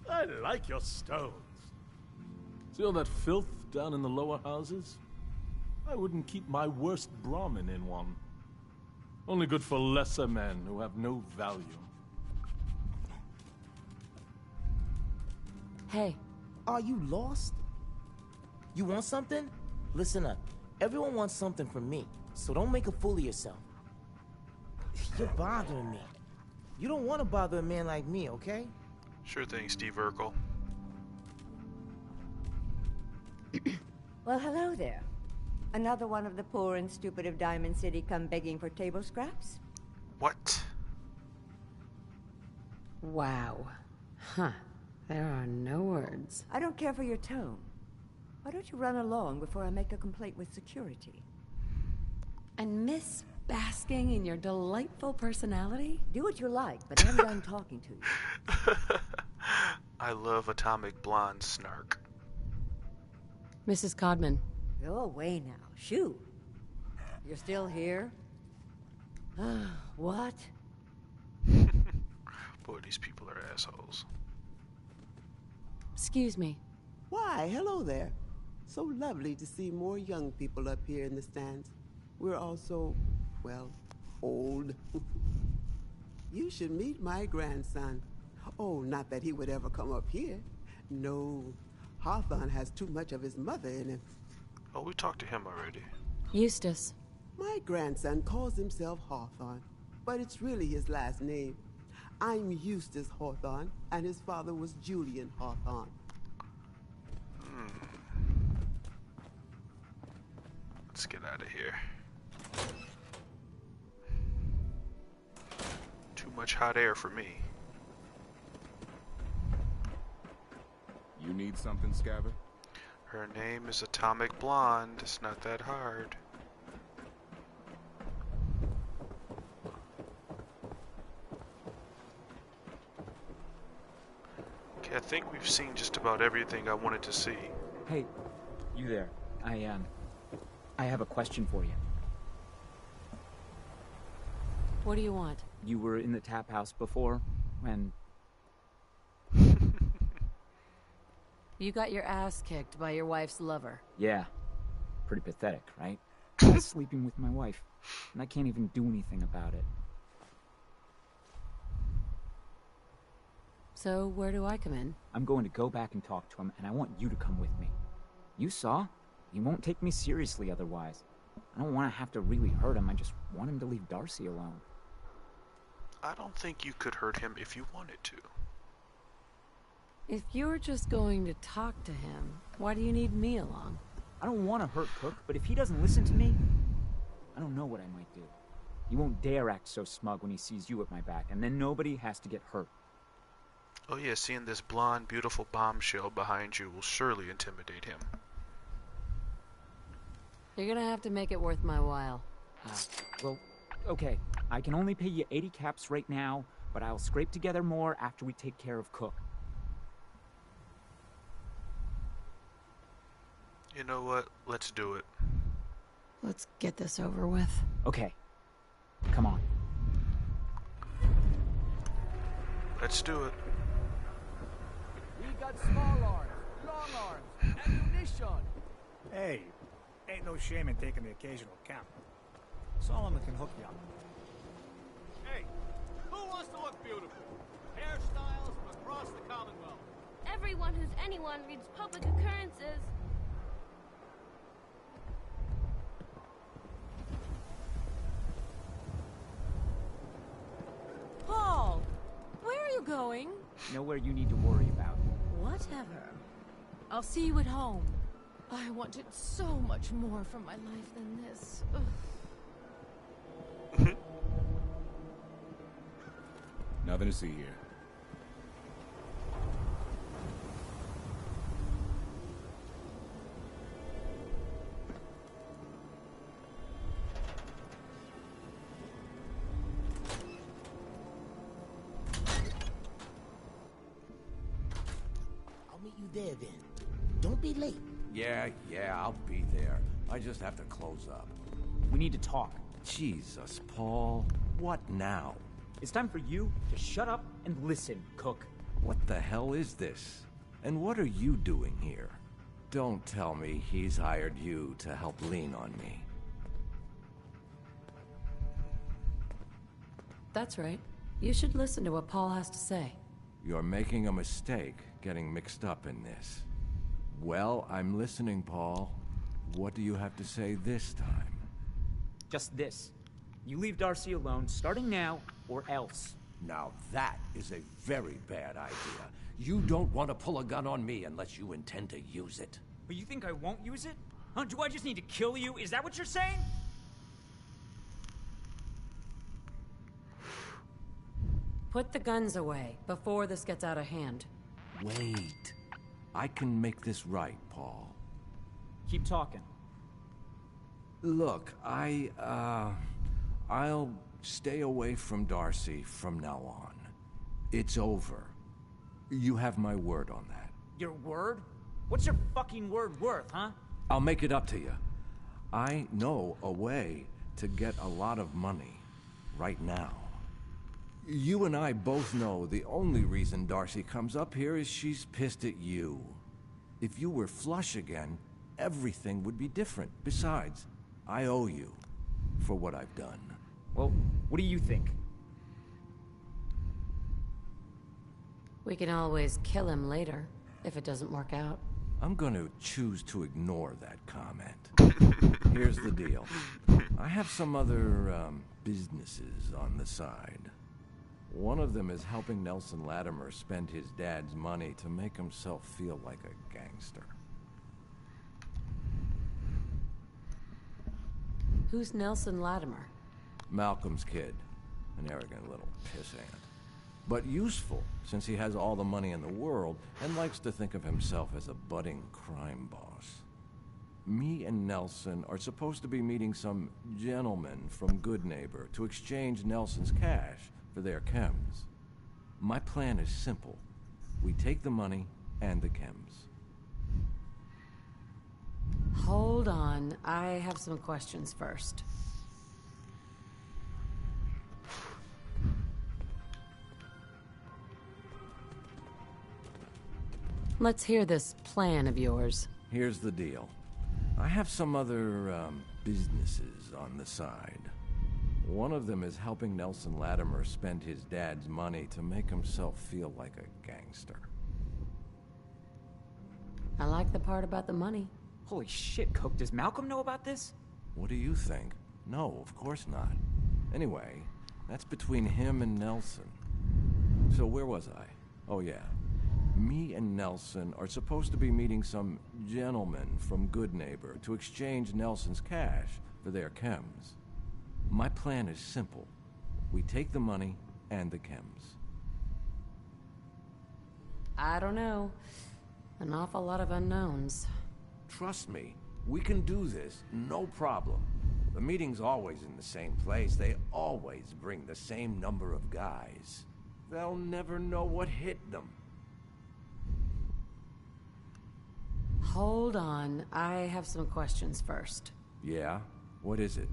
I like your stones. See all that filth down in the lower houses? I wouldn't keep my worst Brahmin in one. Only good for lesser men who have no value. Hey. Are you lost? You want something? Listen up. Everyone wants something from me, so don't make a fool of yourself. You're bothering me. You don't want to bother a man like me, okay? Sure thing, Steve Urkel. Well, hello there. Another one of the poor and stupid of Diamond City come begging for table scraps? What? Wow. Huh. There are no words. I don't care for your tone. Why don't you run along before I make a complaint with security? And Miss basking in your delightful personality? Do what you like, but I'm done talking to you. I love Atomic Blonde snark. Mrs. Codman. Go away now. Shoo. You're still here? What? Boy, these people are assholes. Excuse me. Why, hello there. So lovely to see more young people up here in the stands. We're all so, well, old. You should meet my grandson. Oh, not that he would ever come up here. No. Hawthorne has too much of his mother in him. Oh, we talked to him already. Eustace. My grandson calls himself Hawthorne, but it's really his last name. I'm Eustace Hawthorne, and his father was Julian Hawthorne. Let's get out of here. Too much hot air for me. You need something, Scabbard? Her name is Atomic Blonde. It's not that hard. I think we've seen just about everything I wanted to see. Hey, you there. I have a question for you. What do you want? You were in the tap house before, when... You got your ass kicked by your wife's lover. Yeah. Pretty pathetic, right? I'm sleeping with my wife, and I can't even do anything about it. So, where do I come in? I'm going to go back and talk to him, and I want you to come with me. You saw? He won't take me seriously otherwise. I don't want to have to really hurt him, I just want him to leave Darcy alone. I don't think you could hurt him if you wanted to. If you're just going to talk to him, why do you need me along? I don't want to hurt Cook, but if he doesn't listen to me, I don't know what I might do. He won't dare act so smug when he sees you at my back, and then nobody has to get hurt. Oh yeah, seeing this blonde, beautiful bombshell behind you will surely intimidate him. You're gonna have to make it worth my while. Well, okay. I can only pay you 80 caps right now, but I'll scrape together more after we take care of Cook. You know what? Let's do it. Let's get this over with. Okay. Come on. Let's do it. We got small arms, long arms, ammunition. Hey, ain't no shame in taking the occasional camp. Solomon can hook you up. Hey, who wants to look beautiful? Hairstyles from across the Commonwealth. Everyone who's anyone reads public occurrences. Paul! Where are you going? Nowhere you need to worry about. Whatever. I'll see you at home. I wanted so much more from my life than this. Nothing to see here. I'll meet you there then. Don't be late. Yeah, I'll be there. I just have to close up. We need to talk. Jesus, Paul. What now? It's time for you to shut up and listen, Cook. What the hell is this? And what are you doing here? Don't tell me he's hired you to help lean on me. That's right. You should listen to what Paul has to say. You're making a mistake getting mixed up in this. Well, I'm listening, Paul. What do you have to say this time? Just this. You leave Darcy alone, starting now, or else. Now that is a very bad idea. You don't want to pull a gun on me unless you intend to use it. But you think I won't use it? Huh? Do I just need to kill you? Is that what you're saying? Put the guns away before this gets out of hand. Wait. I can make this right, Paul. Keep talking. Look, I'll stay away from Darcy from now on. It's over. You have my word on that. Your word? What's your fucking word worth, huh? I'll make it up to you. I know a way to get a lot of money right now. You and I both know the only reason Darcy comes up here is she's pissed at you. If you were flush again, everything would be different. Besides, I owe you for what I've done. Well, what do you think? We can always kill him later, if it doesn't work out. I'm gonna choose to ignore that comment. Here's the deal. I have some other, businesses on the side. One of them is helping Nelson Latimer spend his dad's money to make himself feel like a gangster. Who's Nelson Latimer? Malcolm's kid. An arrogant little pissant. But useful, since he has all the money in the world and likes to think of himself as a budding crime boss. Me and Nelson are supposed to be meeting some gentleman from Goodneighbor to exchange Nelson's cash for their chems. My plan is simple. We take the money and the chems. Hold on. I have some questions first. Let's hear this plan of yours. Here's the deal. I have some other, businesses on the side. One of them is helping Nelson Latimer spend his dad's money to make himself feel like a gangster. I like the part about the money. Holy shit, Coke. Does Malcolm know about this? What do you think? No, of course not. Anyway, that's between him and Nelson. So where was I? Oh yeah. Me and Nelson are supposed to be meeting some gentleman from Goodneighbor to exchange Nelson's cash for their chems. My plan is simple. We take the money and the chems. I don't know. An awful lot of unknowns. Trust me, we can do this, no problem. The meeting's always in the same place. They always bring the same number of guys. They'll never know what hit them. Hold on. I have some questions first. Yeah? What is it?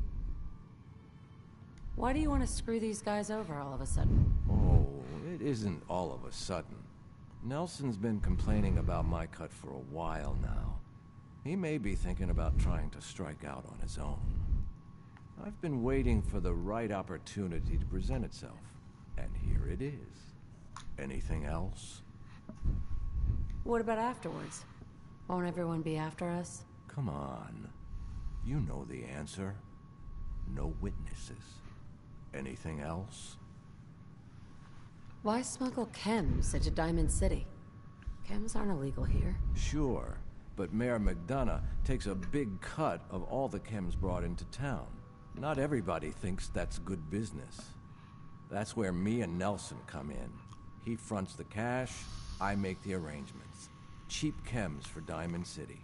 Why do you want to screw these guys over all of a sudden? Oh, it isn't all of a sudden. Nelson's been complaining about my cut for a while now. He may be thinking about trying to strike out on his own. I've been waiting for the right opportunity to present itself, and here it is. Anything else? What about afterwards? Won't everyone be after us? Come on. You know the answer. No witnesses. Anything else? Why smuggle chems into Diamond City? Chems aren't illegal here. Sure, but Mayor McDonough takes a big cut of all the chems brought into town. Not everybody thinks that's good business. That's where me and Nelson come in. He fronts the cash, I make the arrangements. Cheap chems for Diamond City.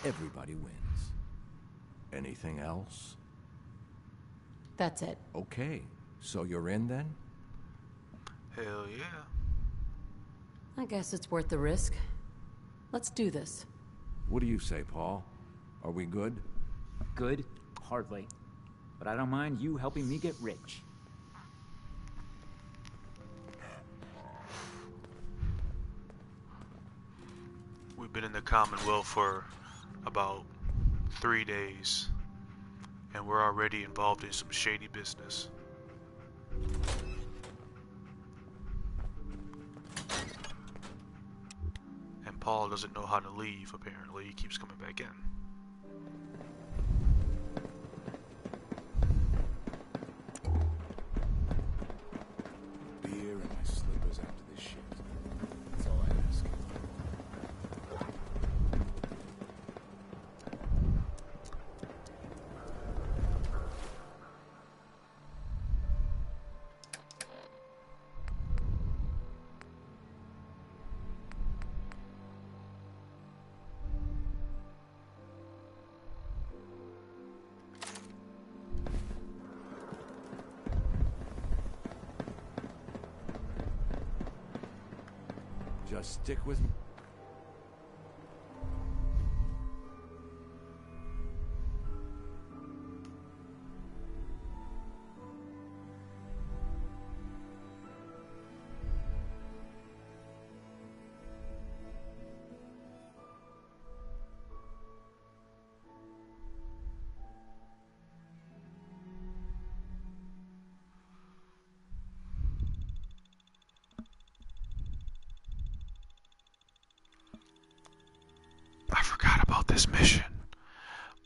Everybody wins. Anything else? That's it. Okay, so you're in then? Hell yeah. I guess it's worth the risk. Let's do this. What do you say, Paul? Are we good? Good? Hardly. But I don't mind you helping me get rich. We've been in the Commonwealth for about 3 days, and we're already involved in some shady business. And Paul doesn't know how to leave, apparently. He keeps coming back in. Beer and my slippers after this shit. That's all I ask. Just stick with me. I forgot about this mission,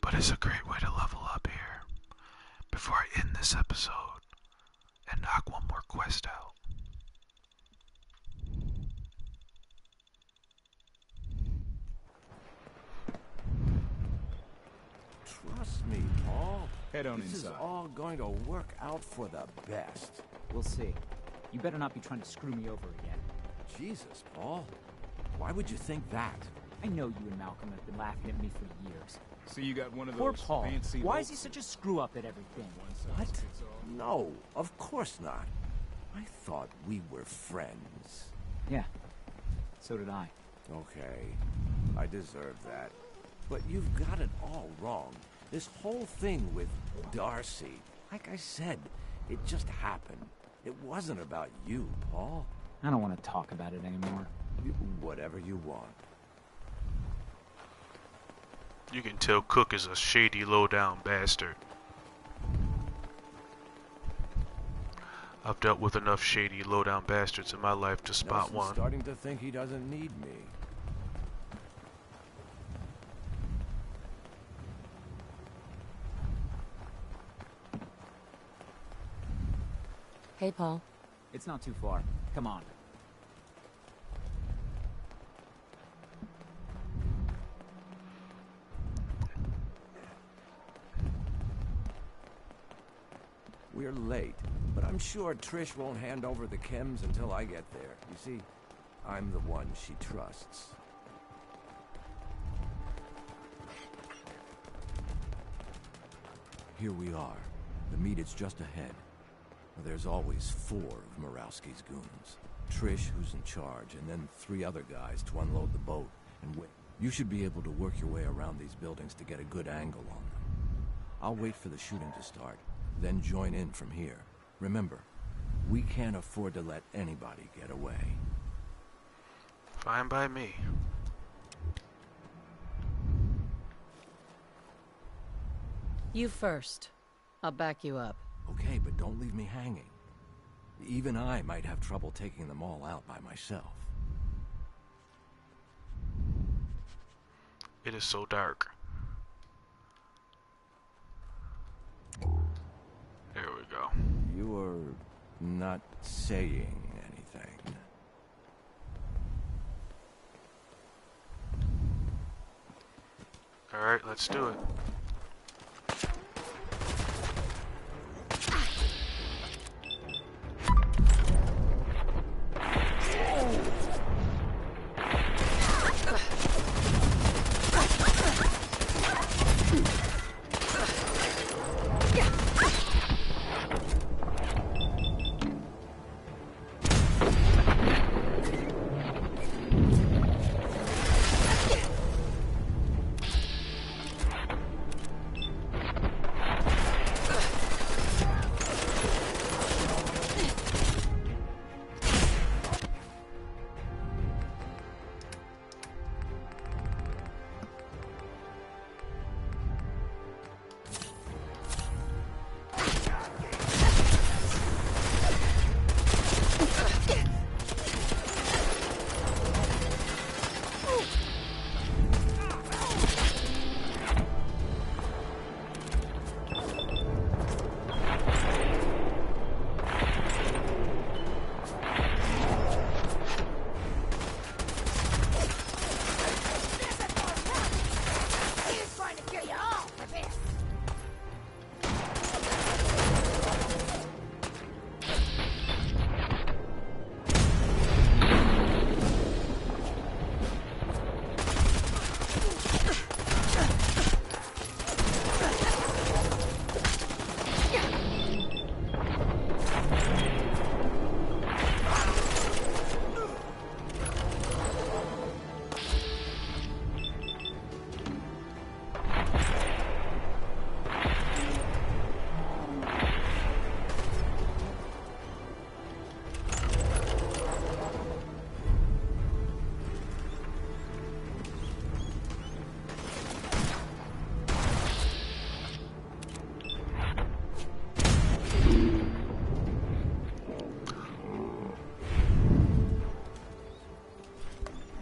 but it's a great way to level up here. Before I end this episode and knock one more quest out. Trust me, Paul. Head on this inside. is all going to work out for the best. We'll see. You better not be trying to screw me over again. Jesus, Paul. Why would you think that? I know you and Malcolm have been laughing at me for years. So you got one of Poor those Paul. fancy Why is he such a screw-up at everything? What? No, of course not. I thought we were friends. Yeah. So did I. Okay, I deserve that. But you've got it all wrong. This whole thing with Darcy, like I said, it just happened. It wasn't about you, Paul. I don't want to talk about it anymore. Whatever you want. You can tell Cook is a shady, low-down bastard. I've dealt with enough shady, low-down bastards in my life to spot Nelson's one. Starting to think he doesn't need me. Hey, Paul. It's not too far. Come on. We're late, but I'm sure Trish won't hand over the chems until I get there. You see, I'm the one she trusts. Here we are. The meet is just ahead. There's always 4 of Murawski's goons. Trish, who's in charge, and then 3 other guys to unload the boat and wait. You should be able to work your way around these buildings to get a good angle on them. I'll wait for the shooting to start, then join in from here. Remember, we can't afford to let anybody get away. Fine by me. You first. I'll back you up. Okay, but don't leave me hanging. Even I might have trouble taking them all out by myself. It is so dark. There we go. You are not saying anything. Alright, let's do it.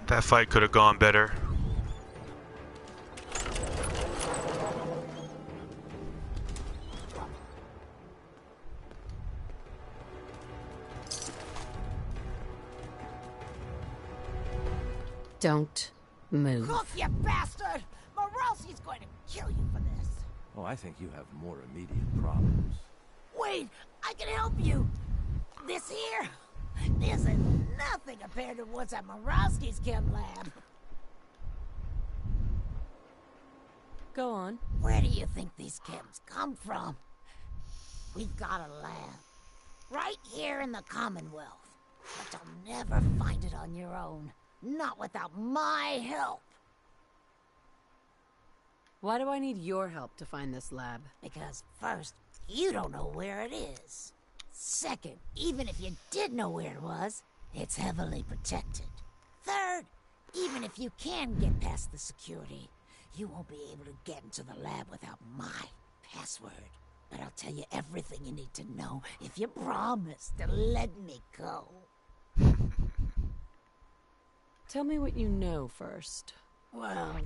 That fight could have gone better. Don't move. Look, you bastard! Murawski's going to kill you for this. Oh, I think you have more immediate problems. Wait, I can help you. This here, this is nothing compared to what's at Murawski's chem lab. Go on. Where do you think these chems come from? We've got a lab right here in the Commonwealth, but you'll never find it on your own. Not without my help. Why do I need your help to find this lab? Because first, you don't know where it is. Second, even if you did know where it was, it's heavily protected. Third, even if you can get past the security, you won't be able to get into the lab without my password. But I'll tell you everything you need to know if you promise to let me go. Tell me what you know first. Well,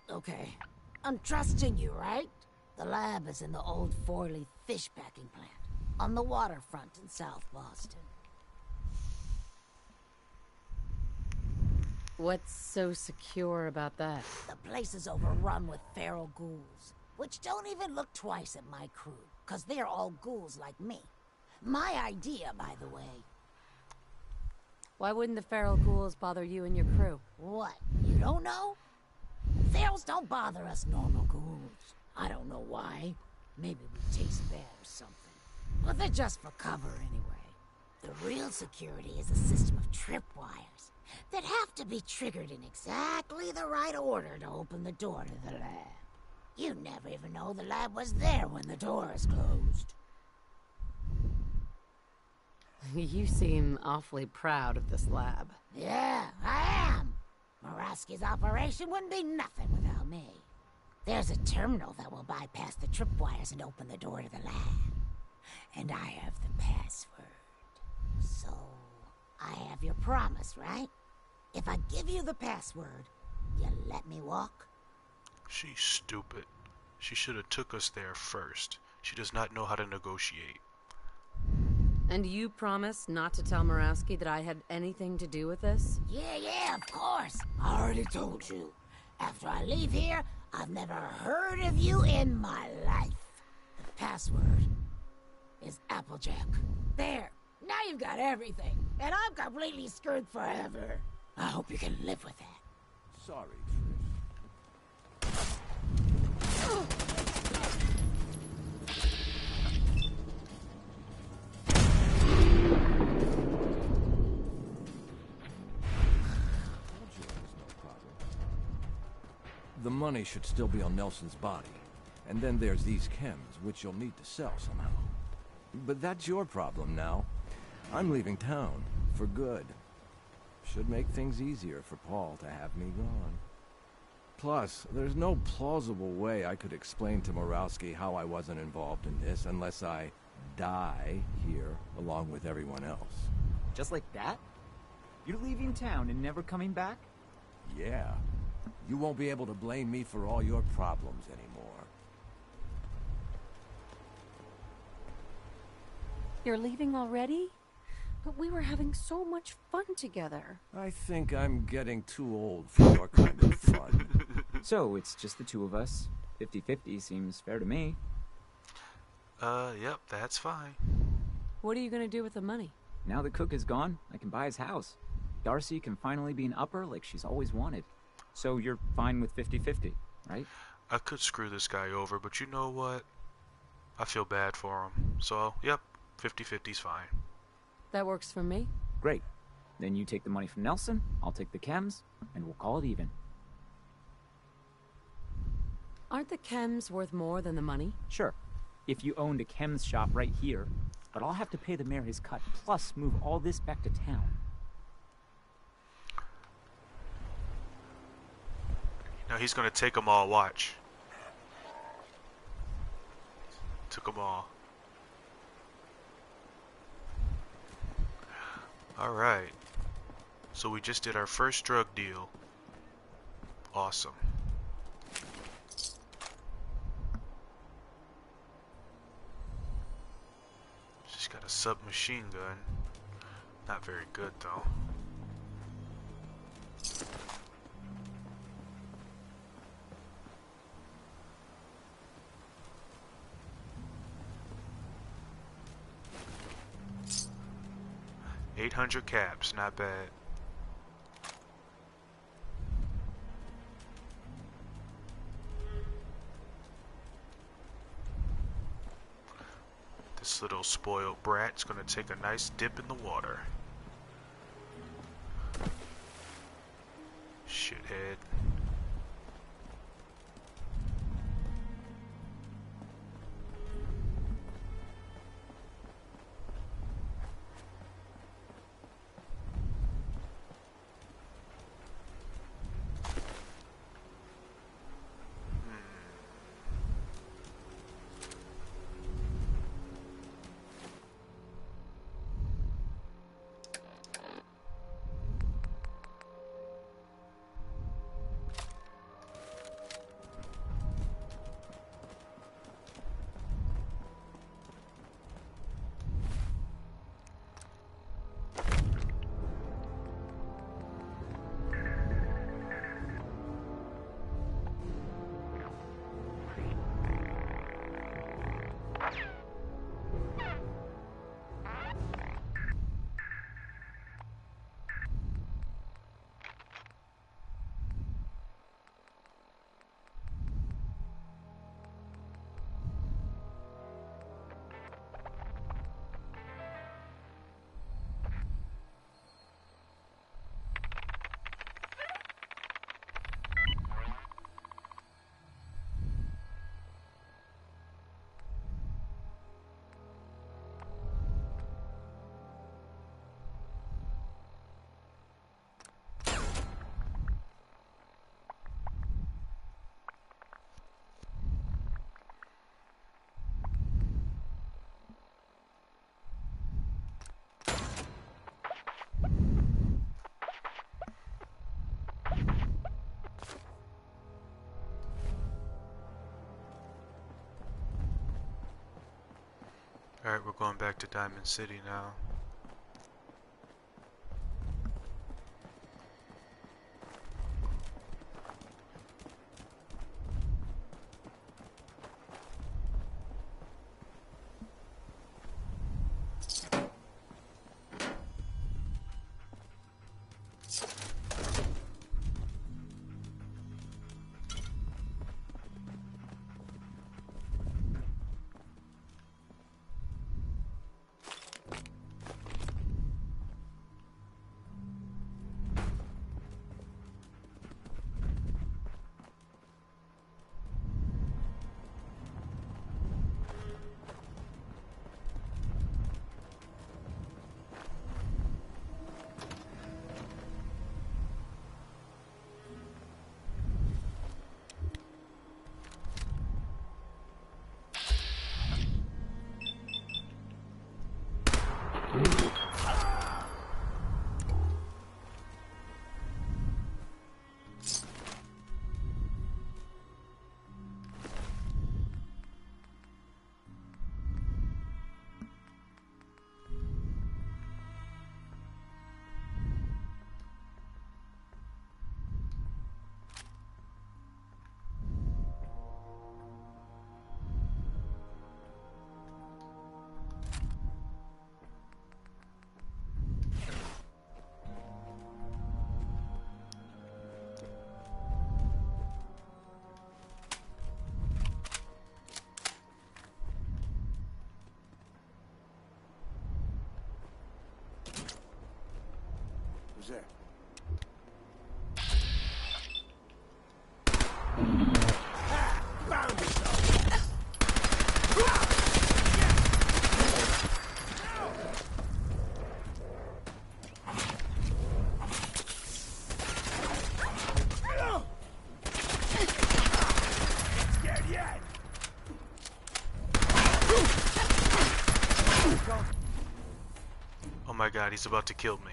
okay. I'm trusting you, right? The lab is in the old Forley fish packing plant, on the waterfront in South Boston. What's so secure about that? The place is overrun with feral ghouls, which don't even look twice at my crew, because they're all ghouls like me. My idea, by the way. Why wouldn't the feral ghouls bother you and your crew? What, you don't know? Ferals don't bother us normal ghouls. I don't know why. Maybe we taste bad or something. But they're just for cover anyway. The real security is a system of tripwires that have to be triggered in exactly the right order to open the door to the lab. You never even know the lab was there when the door is closed. You seem awfully proud of this lab. Yeah, I am. Morosky's operation wouldn't be nothing without me. There's a terminal that will bypass the tripwires and open the door to the lab. And I have the password. So, I have your promise, right? If I give you the password, you let me walk? She's stupid. She should have took us there first. She does not know how to negotiate. And you promised not to tell Morosky that I had anything to do with this? Yeah, of course. I already told you. After I leave here, I've never heard of you in my life. The password is Applejack. There. Now you've got everything. And I'm completely screwed forever. I hope you can live with that. Sorry, The money should still be on Nelson's body. And then there's these chems, which you'll need to sell somehow. But that's your problem now. I'm leaving town, for good. Should make things easier for Paul to have me gone. Plus, there's no plausible way I could explain to Morosky how I wasn't involved in this unless I die here along with everyone else. Just like that? You're leaving town and never coming back? Yeah. You won't be able to blame me for all your problems anymore. You're leaving already? But we were having so much fun together. I think I'm getting too old for your kind of fun. So, it's just the two of us. 50-50 seems fair to me. Yep, that's fine. What are you gonna do with the money? Now that Cook is gone, I can buy his house. Darcy can finally be an upper like she's always wanted. So you're fine with 50-50, right? I could screw this guy over, but you know what? I feel bad for him. So, yep, 50-50's fine. That works for me. Great. Then you take the money from Nelson, I'll take the chems, and we'll call it even. Aren't the chems worth more than the money? Sure. If you owned a chems shop right here, but I'll have to pay the mayor his cut, plus move all this back to town. Now he's gonna take them all, watch. Took them all. Alright. So we just did our first drug deal. Awesome. She's got a submachine gun. Not very good though. $800 caps, not bad. This little spoiled brat's gonna take a nice dip in the water. shithead. Alright, we're going back to Diamond City now. Who's there? Found yourself! Scared yet? Oh my god, he's about to kill me.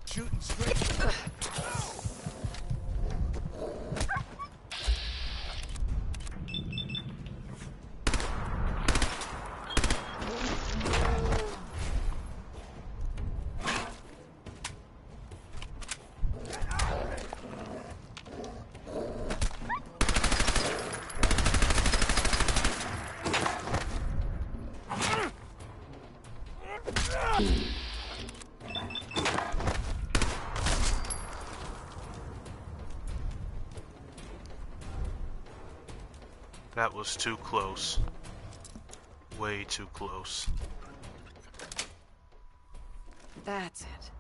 Shooting straight. That was too close. Way too close. That's it.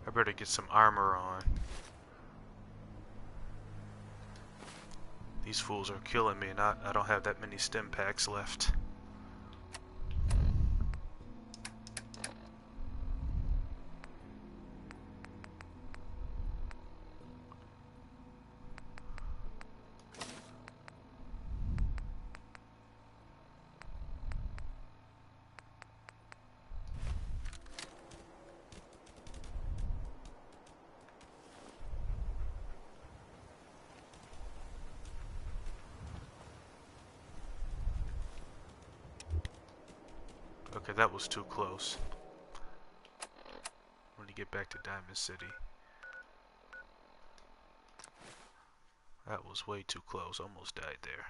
I better get some armor on. These fools are killing me, and I don't have that many stim packs left. Okay, that was too close. When you get back to Diamond City. That was way too close. Almost died there.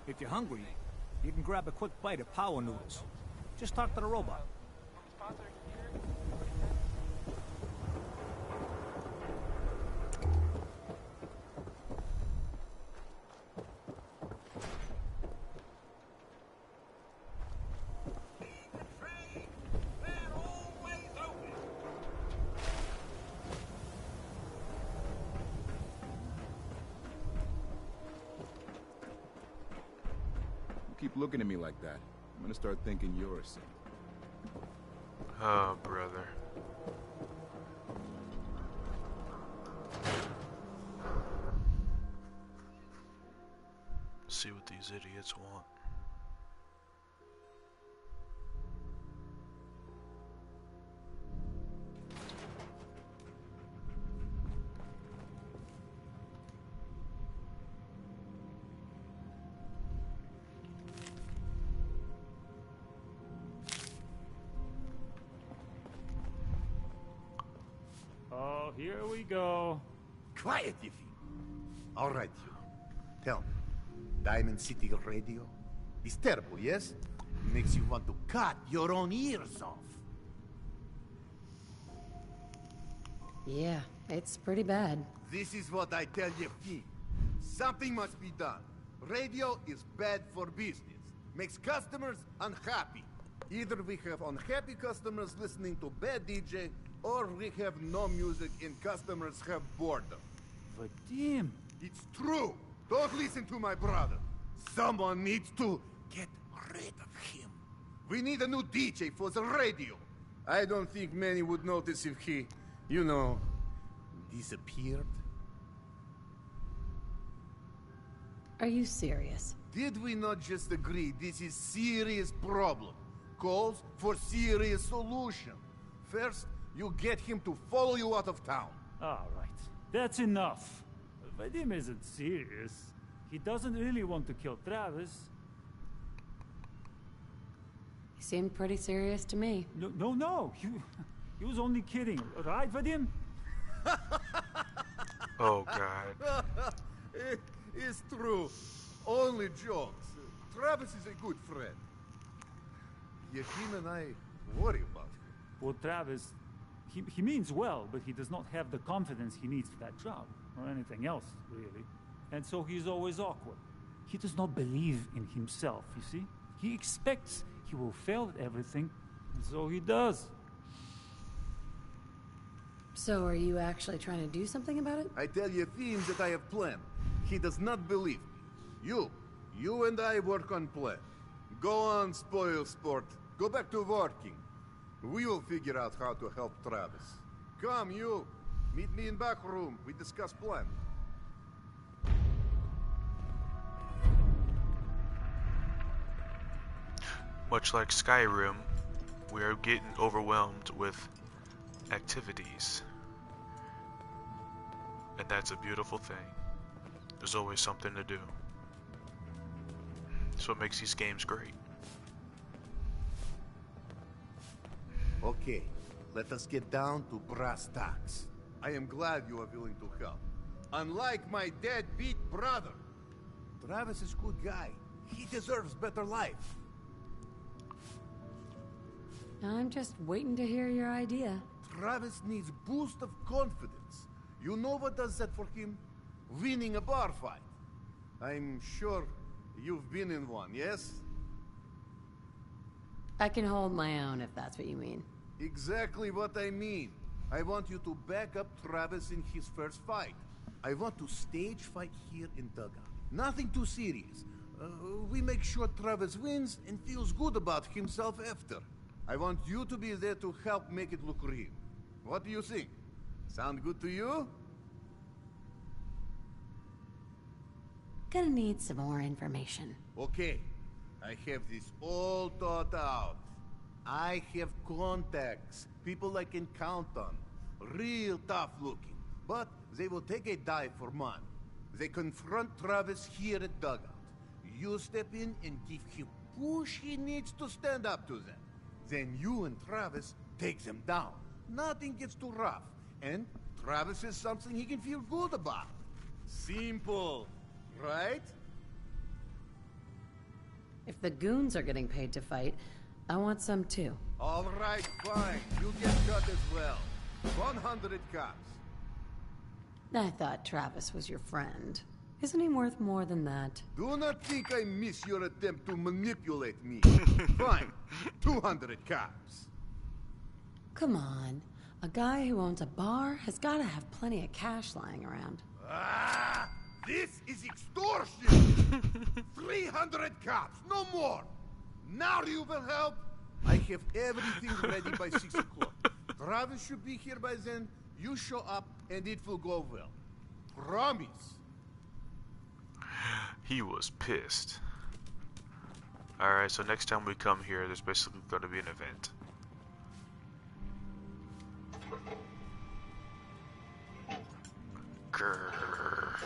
If you're hungry, you can grab a quick bite of power noodles. Just talk to the robot. Keep looking at me like that. I'm gonna start thinking you're a saint. Oh, brother. See what these idiots want. Oh, here we go. Quiet, Iffy. All right, you. Tell me, Diamond City Radio is terrible, yes? Makes you want to cut your own ears off. Yeah, it's pretty bad. This is what I tell you, Finn. Something must be done. Radio is bad for business. Makes customers unhappy. Either we have unhappy customers listening to bad DJ, or we have no music and customers have boredom. Vadim! It's true! Don't listen to my brother. Someone needs to get rid of him. We need a new DJ for the radio. I don't think many would notice if he, you know, disappeared. Are you serious? Did we not just agree this is serious problem? Calls for serious solution. First, you get him to follow you out of town. All right, that's enough. Vadim isn't serious. He doesn't really want to kill Travis. He seemed pretty serious to me. No. He was only kidding, right, Vadim? Oh, God. It's true. Only jokes. Travis is a good friend. Yet him and I worry about him. Well, Travis, he means well, but he does not have the confidence he needs for that job, or anything else, really. And so he's always awkward. He does not believe in himself, you see? He expects he will fail at everything, and so he does. So are you actually trying to do something about it? I tell you things that I have planned. He does not believe me. You and I work on plan. Go on, spoil sport. Go back to working. We will figure out how to help Travis. Come, you. Meet me in back room. We discuss plan. Much like Skyrim, we are getting overwhelmed with activities. And that's a beautiful thing. There's always something to do. That's what makes these games great. Okay, let us get down to brass tacks. I am glad you are willing to help. Unlike my deadbeat brother, Travis is a good guy. He deserves better life. I'm just waiting to hear your idea. Travis needs boost of confidence. You know what does that for him? Winning a bar fight. I'm sure you've been in one, yes? I can hold my own if that's what you mean. Exactly what I mean. I want you to back up Travis in his first fight. I want to stage fight here in Dugout. Nothing too serious. We make sure Travis wins and feels good about himself after. I want you to be there to help make it look real. What do you think? Sound good to you? Gonna need some more information. Okay. I have this all thought out. I have contacts, people I can count on. Real tough looking. But they will take a dive for money. They confront Travis here at Dugout. You step in and give him push he needs to stand up to them. Then you and Travis take them down. Nothing gets too rough. And Travis is something he can feel good about. Simple, right? If the goons are getting paid to fight, I want some too. All right, fine. You get cut as well. 100 cops. I thought Travis was your friend. Isn't he worth more than that? Do not think I miss your attempt to manipulate me. Fine. 200 cops. Come on. A guy who owns a bar has got to have plenty of cash lying around. Ah! This is extortion! 300 cops, no more! Now you will help? I have everything ready by 6 o'clock. Travis should be here by then. You show up and it will go well. Promise. He was pissed. Alright, so next time we come here, there's basically going to be an event. Grrr.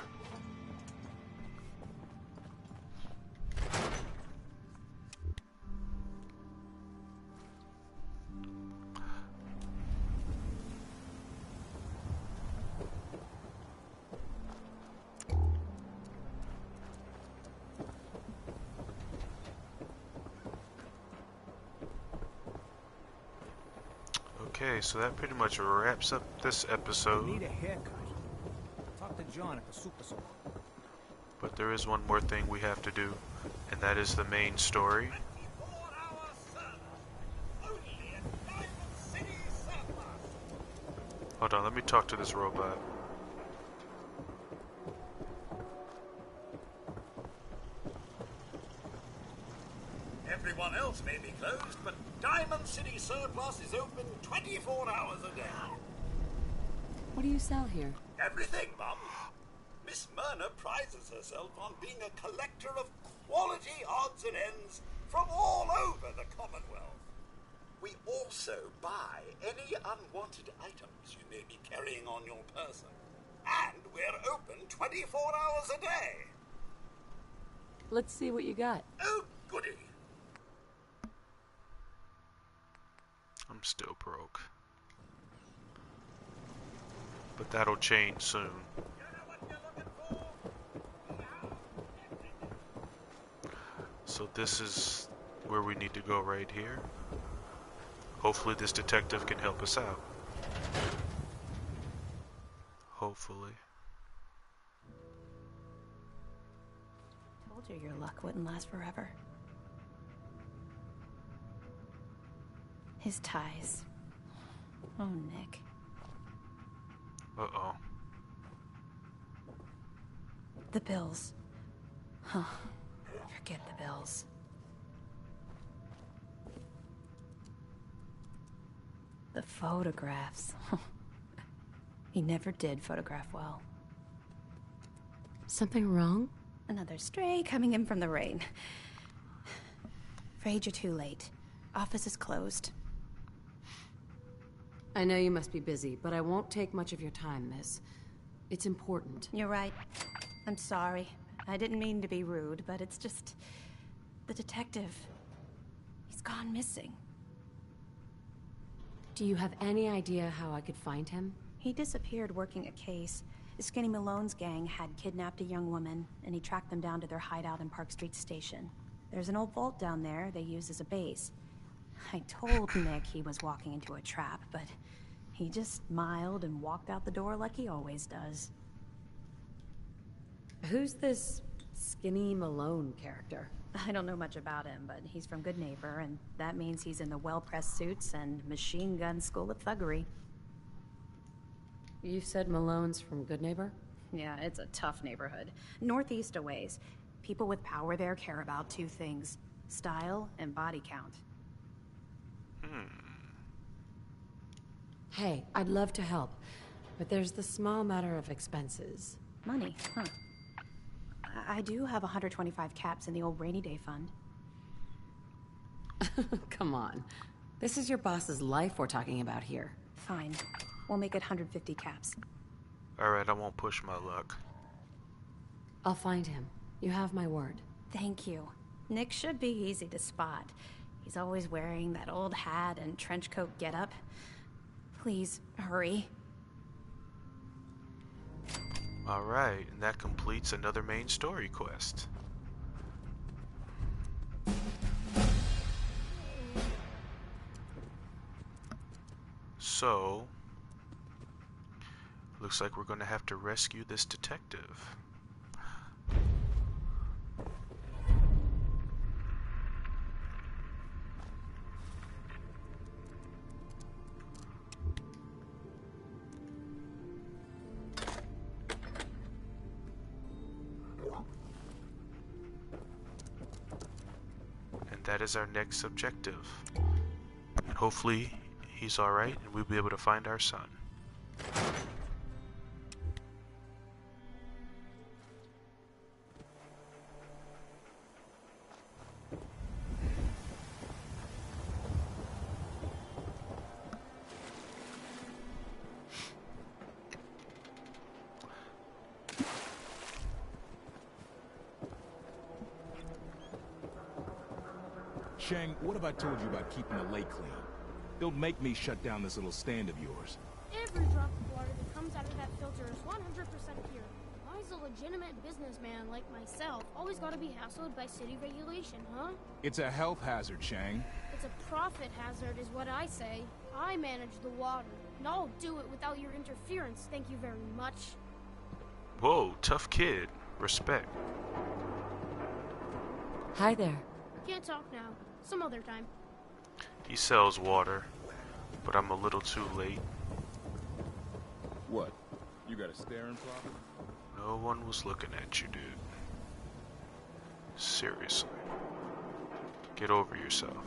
Okay, so that pretty much wraps up this episode. Need a haircut. Talk to John at the Super Soul. But there is one more thing we have to do, and that is the main story. Hold on, let me talk to this robot. Everyone else may be closed, but Diamond City Surplus is open 24 hours a day. What do you sell here? Everything, Mum. Miss Myrna prizes herself on being a collector of quality odds and ends from all over the Commonwealth. We also buy any unwanted items you may be carrying on your person. And we're open 24 hours a day. Let's see what you got. Oh, goody. I'm still broke. But that'll change soon. So this is where we need to go right here. Hopefully this detective can help us out. Hopefully. Told you your luck wouldn't last forever. His ties. Oh, Nick. Uh-oh. The bills. Huh. Forget the bills. The photographs. He never did photograph well. Something wrong? Another stray coming in from the rain. Afraid you're too late. Office is closed. I know you must be busy, but I won't take much of your time, miss. It's important. You're right. I'm sorry. I didn't mean to be rude, but it's just... the detective... he's gone missing. Do you have any idea how I could find him? He disappeared working a case. Skinny Malone's gang had kidnapped a young woman, and he tracked them down to their hideout in Park Street Station. There's an old vault down there they use as a base. I told Nick he was walking into a trap, but he just smiled and walked out the door like he always does. Who's this Skinny Malone character? I don't know much about him, but he's from Good Neighbor, and that means he's in the well-pressed suits and machine gun school of thuggery. You said Malone's from Good Neighbor? Yeah, it's a tough neighborhood. Northeast a ways. People with power there care about two things: style and body count. Hey, I'd love to help, but there's the small matter of expenses. Money, huh? I do have 125 caps in the old rainy day fund. Come on. This is your boss's life we're talking about here. Fine. We'll make it 150 caps. Alright, I won't push my luck. I'll find him. You have my word. Thank you. Nick should be easy to spot. He's always wearing that old hat and trench coat getup. Please, hurry. Alright, and that completes another main story quest. So, looks like we're going to have to rescue this detective. And that is our next objective. And hopefully he's alright and we'll be able to find our son. Chang, what have I told you about keeping the lake clean? Don't make me shut down this little stand of yours. Every drop of water that comes out of that filter is 100% pure. Why is a legitimate businessman like myself always gotta be hassled by city regulation, huh? It's a health hazard, Chang. It's a profit hazard is what I say. I manage the water, and I'll do it without your interference, thank you very much. Whoa, tough kid. Respect. Hi there. Can't talk now. Some other time. He sells water, but I'm a little too late. What? You got a staring problem? No one was looking at you, dude. Seriously. Get over yourself.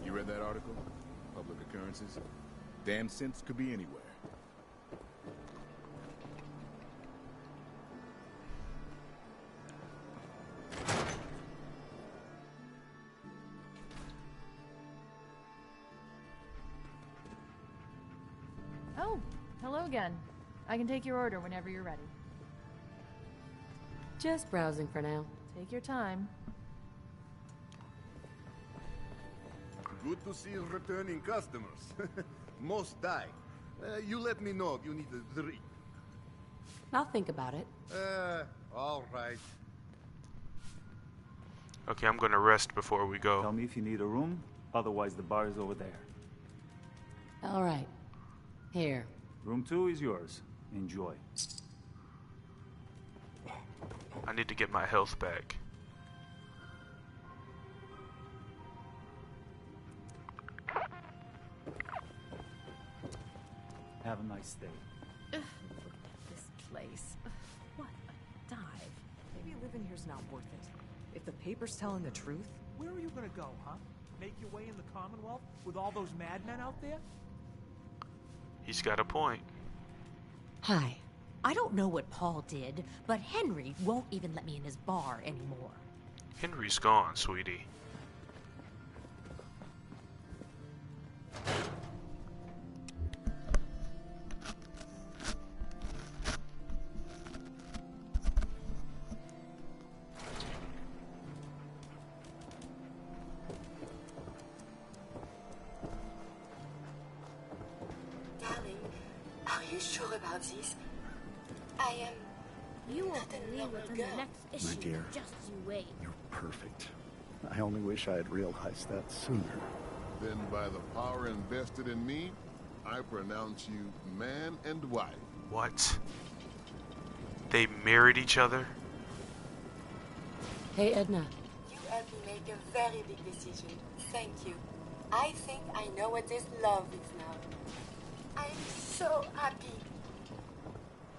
Read that article? Public occurrences? Damn synths could be anywhere. Oh, hello again. I can take your order whenever you're ready. Just browsing for now. Take your time. Good to see returning customers. Most die. You let me know if you need a drink. I'll think about it. All right. Okay, I'm gonna rest before we go. Tell me if you need a room, otherwise the bar is over there. All right. Here. Room 2 is yours. Enjoy. I need to get my health back. Have a nice day. Look at this place. What a dive. Maybe living here's not worth it. If the paper's telling the truth... Where are you gonna go, huh? Make your way in the Commonwealth with all those madmen out there? He's got a point. Hi. I don't know what Paul did, but Henry won't even let me in his bar anymore. Henry's gone, sweetie. Darling, are you sure about this? I am. You won't believe what's in the next issue. My dear, Just you wait. you're perfect. I only wish I had realized that sooner. Then by the power invested in me, I pronounce you man and wife. What? They married each other? Hey, Edna. You helped me make a very big decision. Thank you. I think I know what this love is now. I'm so happy.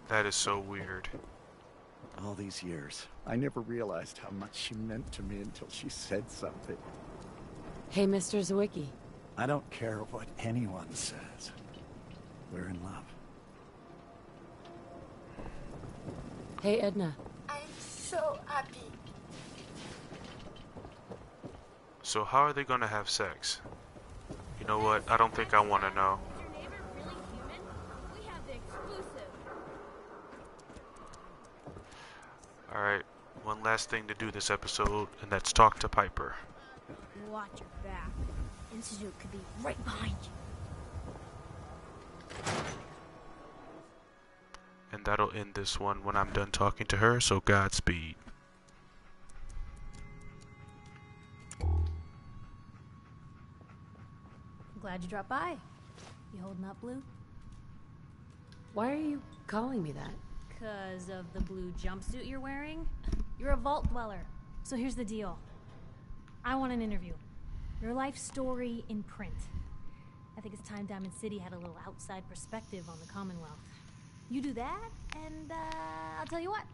That is so weird. All these years, I never realized how much she meant to me until she said something. Hey, Mr. Zwicky. I don't care what anyone says. We're in love. Hey, Edna. I'm so happy. So how are they gonna have sex? You know what? I don't think I want to know. Alright, one last thing to do this episode, and that's talk to Piper. Watch your back. Institute could be right behind you. And that'll end this one when I'm done talking to her, so Godspeed. Glad you dropped by. You holding up, Blue? Why are you calling me that? Because of the blue jumpsuit you're wearing? You're a vault dweller. So here's the deal. I want an interview. Your life story in print. I think it's time Diamond City had a little outside perspective on the Commonwealth. You do that, and I'll tell you what.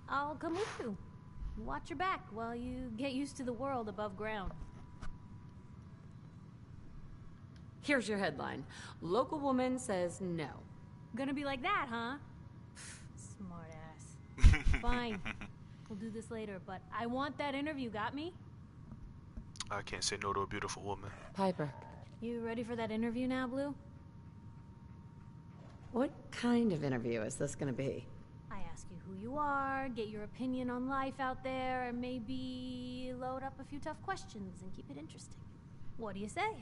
I'll come with you. Watch your back while you get used to the world above ground. Here's your headline. Local woman says no. Gonna be like that, huh? Smart ass. Fine. We'll do this later, but I want that interview, got me? I can't say no to a beautiful woman. Piper. You ready for that interview now, Blue? What kind of interview is this gonna be? I ask you who you are, get your opinion on life out there, and maybe load up a few tough questions and keep it interesting. What do you say?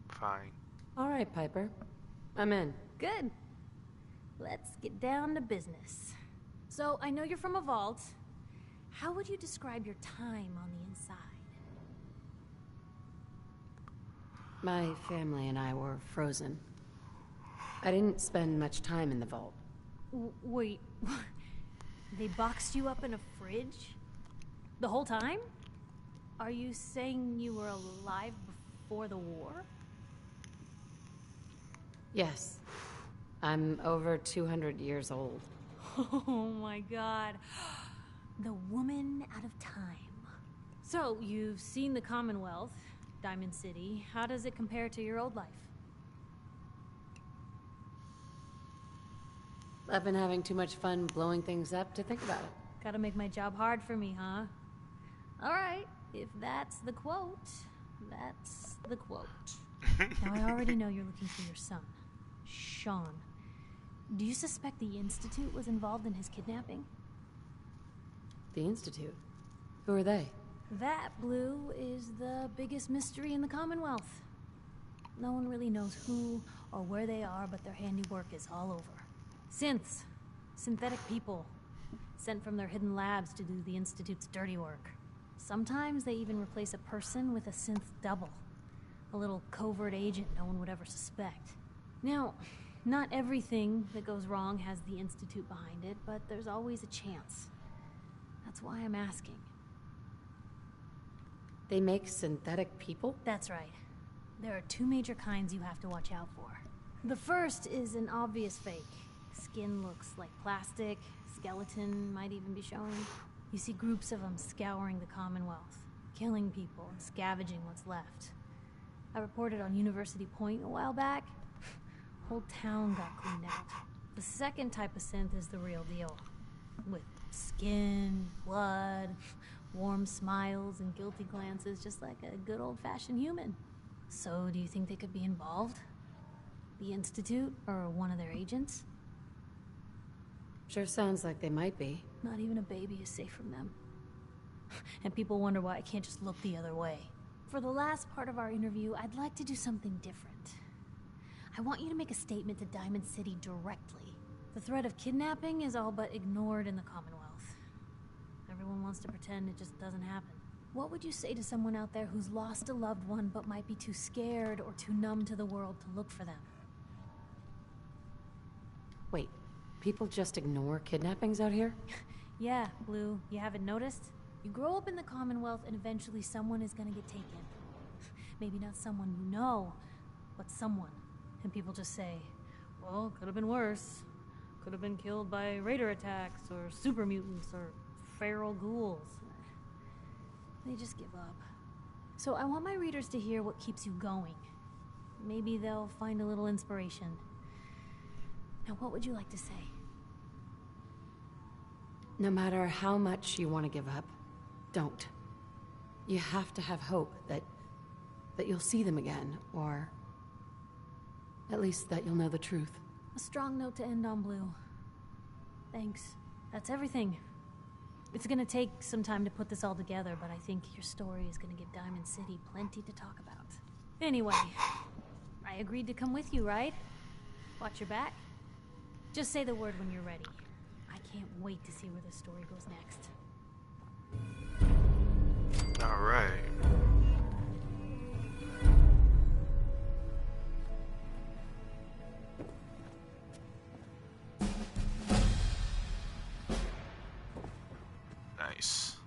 Fine. All right, Piper. I'm in. Good. Let's get down to business. So, I know you're from a vault. How would you describe your time on the inside? My family and I were frozen. I didn't spend much time in the vault. Wait, they boxed you up in a fridge? The whole time? Are you saying you were alive before the war? Yes. I'm over 200 years old. Oh my god. The woman out of time. So, you've seen the Commonwealth, Diamond City. How does it compare to your old life? I've been having too much fun blowing things up to think about it. Gotta make my job hard for me, huh? Alright, if that's the quote, that's the quote. Now, I already know you're looking for your son, Sean. Do you suspect the Institute was involved in his kidnapping? The Institute? Who are they? That, Blue, is the biggest mystery in the Commonwealth. No one really knows who or where they are, but their handiwork is all over. Synths. Synthetic people. Sent from their hidden labs to do the Institute's dirty work. Sometimes they even replace a person with a synth double. A little covert agent no one would ever suspect. Now, not everything that goes wrong has the Institute behind it, but there's always a chance. That's why I'm asking. They make synthetic people? That's right. There are two major kinds you have to watch out for. The first is an obvious fake. Skin looks like plastic, skeleton might even be showing. You see groups of them scouring the Commonwealth, killing people and scavenging what's left. I reported on University Point a while back. Whole town got cleaned out. The second type of synth is the real deal. With skin, blood, warm smiles, and guilty glances, just like a good old-fashioned human. So, do you think they could be involved? The Institute, or one of their agents? Sure sounds like they might be. Not even a baby is safe from them. And people wonder why I can't just look the other way. For the last part of our interview, I'd like to do something different. I want you to make a statement to Diamond City directly. The threat of kidnapping is all but ignored in the Commonwealth. Everyone wants to pretend it just doesn't happen. What would you say to someone out there who's lost a loved one but might be too scared or too numb to the world to look for them? Wait, people just ignore kidnappings out here? Yeah, Blue, you haven't noticed? You grow up in the Commonwealth and eventually someone is gonna get taken. Maybe not someone you know, but someone. And people just say, well, could have been worse. Could have been killed by raider attacks, or super mutants, or feral ghouls. They just give up. So I want my readers to hear what keeps you going. Maybe they'll find a little inspiration. Now, what would you like to say? No matter how much you want to give up, don't. You have to have hope that you'll see them again, or at least that you'll know the truth. A strong note to end on, Blue. Thanks. That's everything. It's gonna take some time to put this all together, but I think your story is gonna give Diamond City plenty to talk about. Anyway, I agreed to come with you, right? Watch your back. Just say the word when you're ready. I can't wait to see where this story goes next. All right. Nice.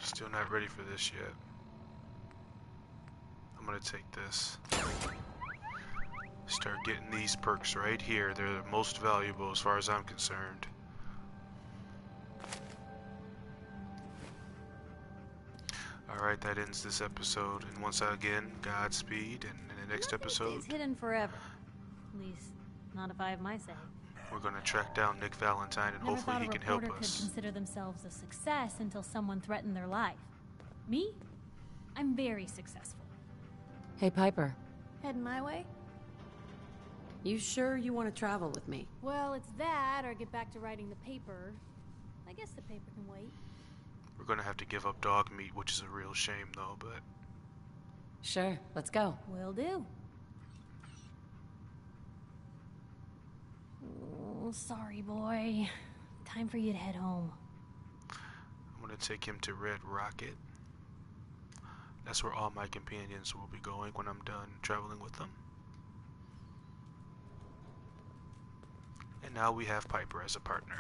Still not ready for this yet. I'm gonna take this. Start getting these perks right here. They're the most valuable as far as I'm concerned. Alright, that ends this episode. And once again, Godspeed. And in the next episode, It's hidden forever. At least, not if I have my say. we're gonna track down Nick Valentine and Never hopefully thought he a can help reporter us. could consider themselves a success until someone threatened their life. Me? I'm very successful. Hey, Piper. Heading my way? You sure you want to travel with me? Well, it's that, or get back to writing the paper. I guess the paper can wait. We're gonna have to give up dog meat, which is a real shame though, but... Sure, let's go. Will do. Oh, sorry, boy. Time for you to head home. I'm gonna take him to Red Rocket. That's where all my companions will be going when I'm done traveling with them. And now we have Piper as a partner.